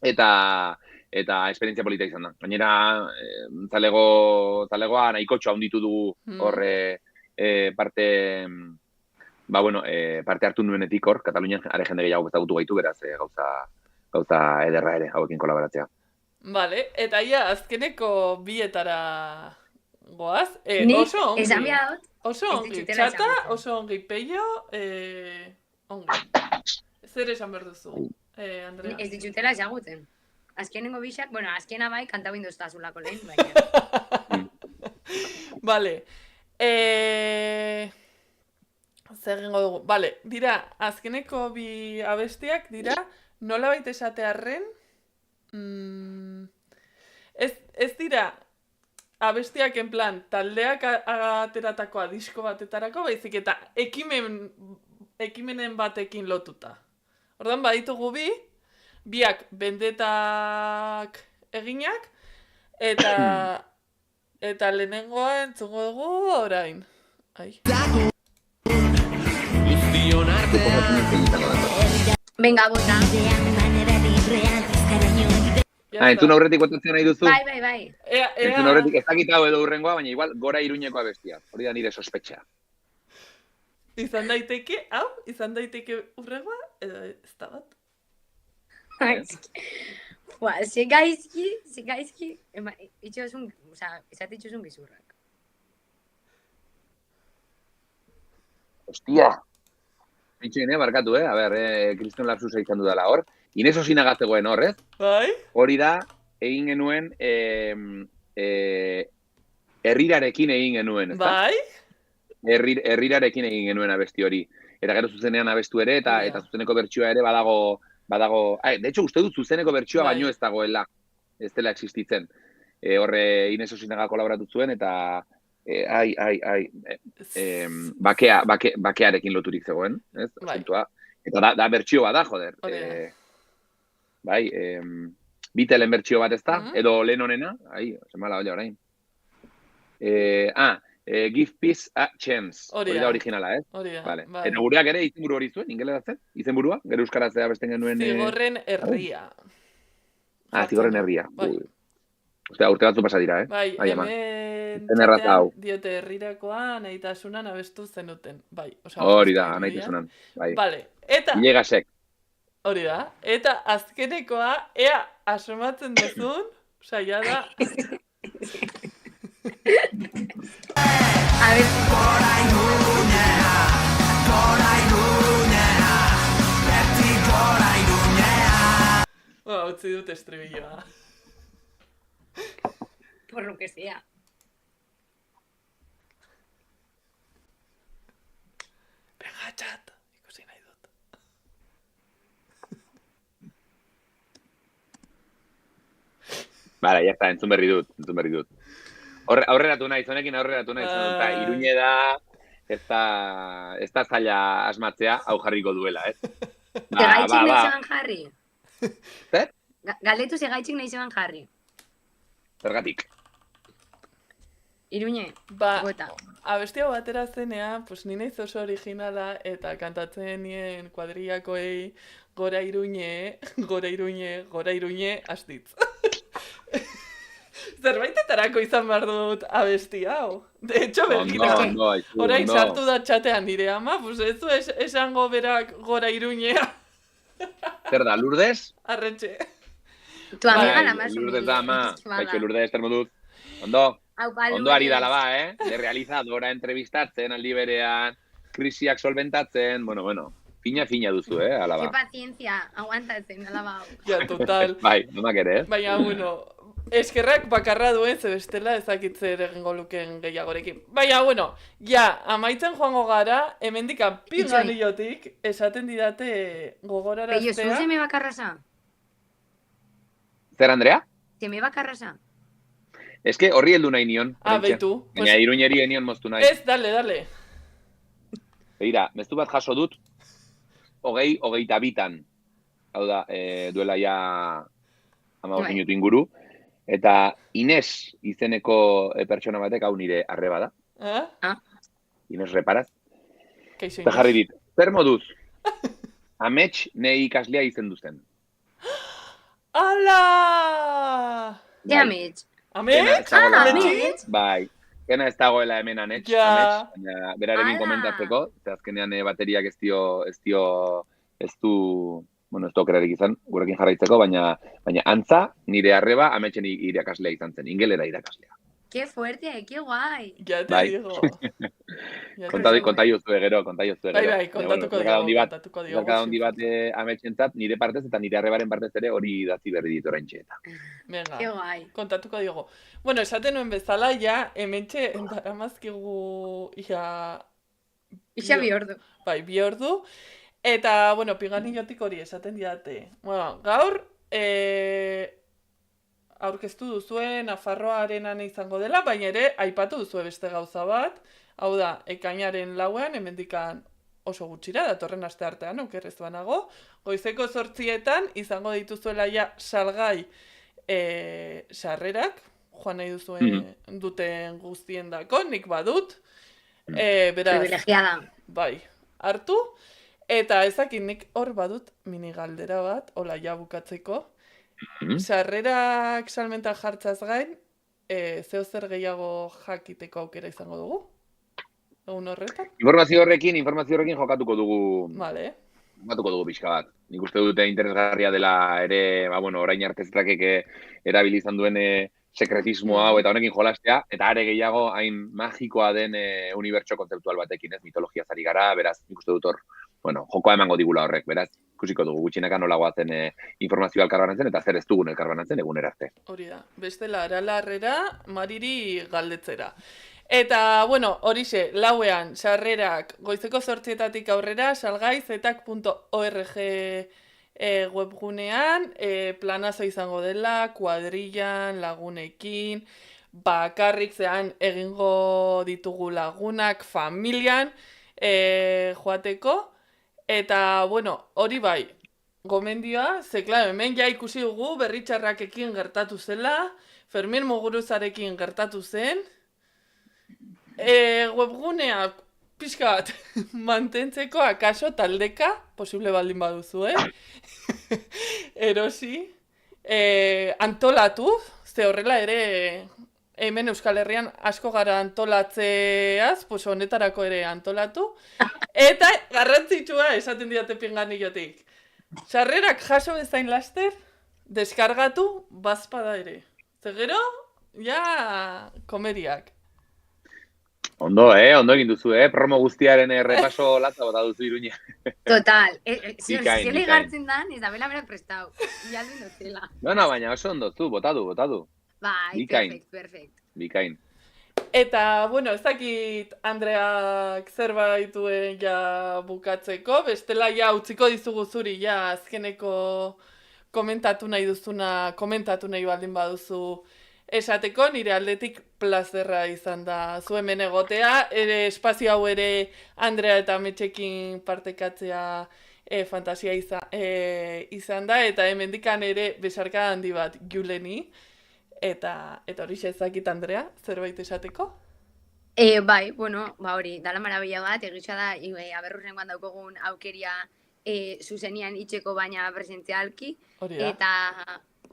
eta esperientzia polita izan da. Gainera, zalegoa nahikotxo handitu dugu horre parte hartu nuenetik hor, Katalunian are jende gehiago ezagutu gaitu, beraz gauza ederra ere hauekin kolaboratzea. Vale, eta azkeneko bietara goaz. Oso ongi. Esan biadot. Oso ongi, txata, oso ongi peio, ongi. Zer esan behar duzu, Andrea? Ez ditutela esaguten. Azkenengo bixak, azkena bai, kantau indostazulako lehen, baina. Vale. Zer egingo dugu. Vale, dira, azkeneko bi abestiak, dira, nola baita esatearren, ez dira abestiak en plan taldeak ateratakoa disko batetarako, baizik eta ekimenen batekin lotuta. Ordan baditugu biak bendetak eginak, eta lehenengoa entzungo dugu orain. Venga, bota. Entzun aurretik botatzen nahi duzu? Bai. Entzun aurretik ez dakit hau edo hurrengoa, baina igual Gora Iruñeko abestia. Hori da nire sospetxa. Izan daiteke hurrengoa, edo ez da bat? Se gaizki, esatitxuzun gizurrak. Hostia! Bitxoin, barkatu, A ber, Kriston Lapsusa izan dudala hor. Inez Osina gaztegoen hor, ez? Bai? Hori da, egin genuen, herrirarekin egin genuen, ez da? Bai? Herrirarekin egin genuen abesti hori. Eta gero zuzenean abestu ere, eta zuzeneko bertsioa ere badago... de hecho, uste dut zuzeneko bertsioa baino ez dagoela. Ez dela existitzen. Horre Inez Osinaga kolaboratu zuen, eta... bakearekin loturik zegoen, ez? Asuntua. Eta da bertsio bat da, joder. Bai, Beatleen bertsio bat ez da, edo Lennonena, semala olla orain. Give Peace a Chance, hori da originala, ez? Hori da, vale. bai. Eta gureak ere izenburu hori zuen, ingeleratzen? Izenburua? Gero euskaratzea besten genuen... Zigorren herria. Zigorren herria. Ostea, urte batzu pasa dira, Bai, hemen txatean diote herrirakoa nahitasunan abestu zenuten. Bai, hori da, nahitasunan. Vale, eta... Ilegasek. Hori da, eta azkenekoa, ea asomatzen duzun, saia da... A ver... Utzi dut estribilloa. Por lo que sea. Venga, chat. Ikusi nahi dut. Bala, ya está, entzun berri dut. Aurreratu nahi, zonekin aurreratu nahi. Eta Iruñe da, ez da zaila asmatzea, hau jarriko duela, ez? Segaitxik nahi zeban jarri. Zer? Galdetu segaitxik nahi zeban jarri. Zergatik. Iruñe, gota. Abesti hau batera zenean, pues ni naiz oso originala eta kantatzen nien kuadrillakoei Gora Iruñe, astitz. Zerbaitetarako izan behar dut abesti hau. De hecho, orain sartu da txatean nire ama, pues ez du esango berak Gora Iruñea. Zer da, Lourdes? Arretxe. Tu amiga la más Lourdes da, ama. Baixo, Lourdes, termodut. Ondo ari dala ba, De realizadora entrevistatzen, aldi berean, krisiak solventatzen, bueno. Fina duzu, alaba. Qué paciencia, aguantatzen, alaba. Ja, total. Bai, nomak ere, Baina, bueno, eskerrak bakarra duen, ze bestela ezakitzer egingo lukeen gehiagorekin. Baina, bueno, ja, amaitzen joango gara, hemendikan pinganillotik esaten didate Peio, zu gogoraraztea. seme bakarra za? Zer, Andrea? Seme bakarra za? Eske horri heldu nahi nion. Ah, oraintxe. beitu. Baina Iruñeri enion moztu nahi. Ez, dale. Begira, mezu bat jaso dut, 22an. Hau da, duela ja 15 minutu inguru. Eta Ines izeneko pertsona batek hau nire arreba da. Ines Reparaz. Kaixo, Eta jarri dit, zer moduz? Amets nei ikaslea izendu zen. Ala! Ja, Amets. Amets? Amets? Bai. Gena ez dagoela hemen Amets, Ja. baina berarekin Ala. komentatzeko, ze azkenean bateriak ez du okerarik izan, gurekin jarraitzeko, baina antza, nire arreba Ametsen irakaslea izan zen, ingelera irakaslea. Qué fuerte, qué guai. Ya te Bai. digo. Kontaiozue gero. Bai, kontatuko digo. Zerka handi bat Ametsentzat, nire partez eta nire arrebaren partez ere hori idatzi berri dit oraintxe eta. Venga, Qué guai. kontatuko digo. Bueno, esaten nuen bezala, ja, hementxe daramazkigu Ixa bi ordu. Bai, 2 ordu. Eta, bueno, piganillotik hori esaten didate. Bueno, gaur, aurkeztu duzue Nafarroarenan izango dela, baina ere aipatu duzue beste gauza bat. Hau da, ekainaren 4ean, hemendikan oso gutxira, datorren aste artean, okerrez banago. Goizeko 8etan izango dituzuela ja salgai sarrerak, joan nahi duzuen duten guztien dako, nik badut. Beraz, Privilegiada. bai, hartu. Eta ezakit nik hor badut minigaldera bat, hola ja bukatzeko. Sarrerak salmenta jartzaz gain, zeo zer gehiago jakiteko aukera izango dugu? Egun horretan? Informazio horrekin jokatuko dugu. Vale. Jokatuko dugu pixka bat. Nik uste dute interesgarria dela ere, orain arte Strakek erabili izan duen sekretismo hau eta honekin jolastea, eta are gehiago hain magikoa den unibertso kontzeptual batekin, ez, mitologia zari gara, beraz, nik uste dut hor, jokoa emango digula horrek, beraz, ikusiko dugu gutxinaka nola goazen informazioa elkarbanatzen eta zer ez dugun elkarbanatzen egunera arte. Hori da, bestela Aralarrera, Mariri galdetzera. Eta, bueno, horixe, 4ean, sarrerak, goizeko 8etatik aurrera, salgaizetak.org webgunean, planazo izango dela, kuadrillan, lagunekin, bakarrik zean egingo ditugu lagunak, familian, joateko, eta, bueno, hori bai, gomendioa, ze, klaro, hemen ja ikusi dugu berritxarrakekin gertatu zela, Fermin Muguruzarekin gertatu zen, webgunea pixka bat mantentzeko akaso taldeka, posible baldin baduzu, erosi, antolatu, ze horrela ere hemen Euskal Herrian asko gara antolatzeaz, pues honetarako ere antolatu, eta garrantzitsua esaten didate pinganillotik. Sarrerak jaso bezain laster, deskargatu bazpada ere. Zegero, ja, komediak. Ondo egin duzu, promo guztiaren repaso latza bota duzu Iruña. Total. Bikain. Zile gartzen dan, ez da bela berak prestau. Ialdu notela. No, baina oso ondo zu, botadu. Bai, Bikain. perfect. Bikain. Eta, bueno, ez dakit Andreak zerbaituen ja bukatzeko, bestela ja utziko dizugu zuri ja azkeneko komentatu nahi duzuna, komentatu nahi baldin baduzu esateko, nire aldetik plazerra izan da zu hemen egotea, ere espazio hau ere Andrea eta Ametsekin partekatzea fantasia izan da, eta hemendikan ere besarka handi bat Juleni, eta hori ezakit Andrea, zerbait esateko? Bai, bueno, hori, dala marabila bat, egitza da, aberrurrengoan daukogun aukeria zuzenian itxeko baina presentzialki, Hori da.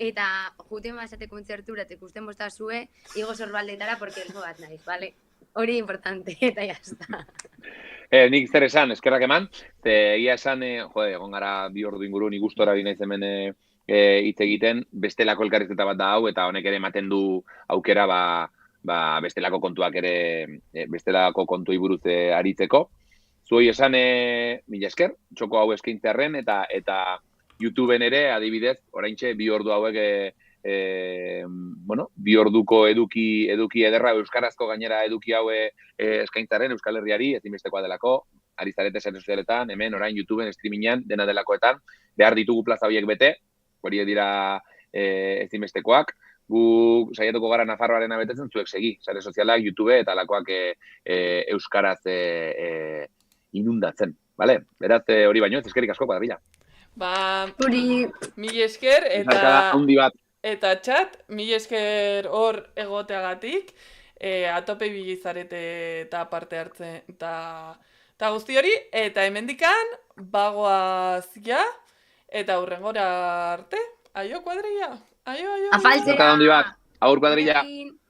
eta juten basate kontzertura eta ikusten bostazue, igo zorbaldetara porque elgo bat naiz, vale? Hori importante, eta jazta. Nik zer esan, eskerrak eman, egia esan, egon gara 2 ordu inguru, nik gustora binaiz hemen hitz egiten, bestelako elkarrizketa bat da hau, eta honek ere ematen du aukera, bestelako kontuak ere, bestelako kontuei buruz aritzeko. Zuei esan, mila esker, txoko hau eskaintzearren, eta YouTubeen ere, adibidez, oraintxe 2 ordu hauek bi orduko eduki ederra, euskarazko gainera eduki haue eskaintzaren Euskal Herriari ezinbestekoa delako, ari zarete sare sozialetan, hemen, orain, YouTubeen, streamingean, dena delakoetan, behar ditugu plaza horiek bete, hori dira ezinbestekoak, gu saiatuko gara Nafarroarena betetzen, zuek segi, sare sozialak, YouTube eta lakoak euskaraz inundatzen, bale? Beraz, hori baino, ez eskerik asko, kuadrilla. Hori, Mil esker Handi bat. eta txat, mil esker hor egoteagatik, atope bilizarete eta parte hartzen eta guzti hori, eta hemendikan bagoaz ja, eta hurrengora arte, aio kuadrilla, aio. afaltzea! Handi bat, agur kuadrilla. Berdin.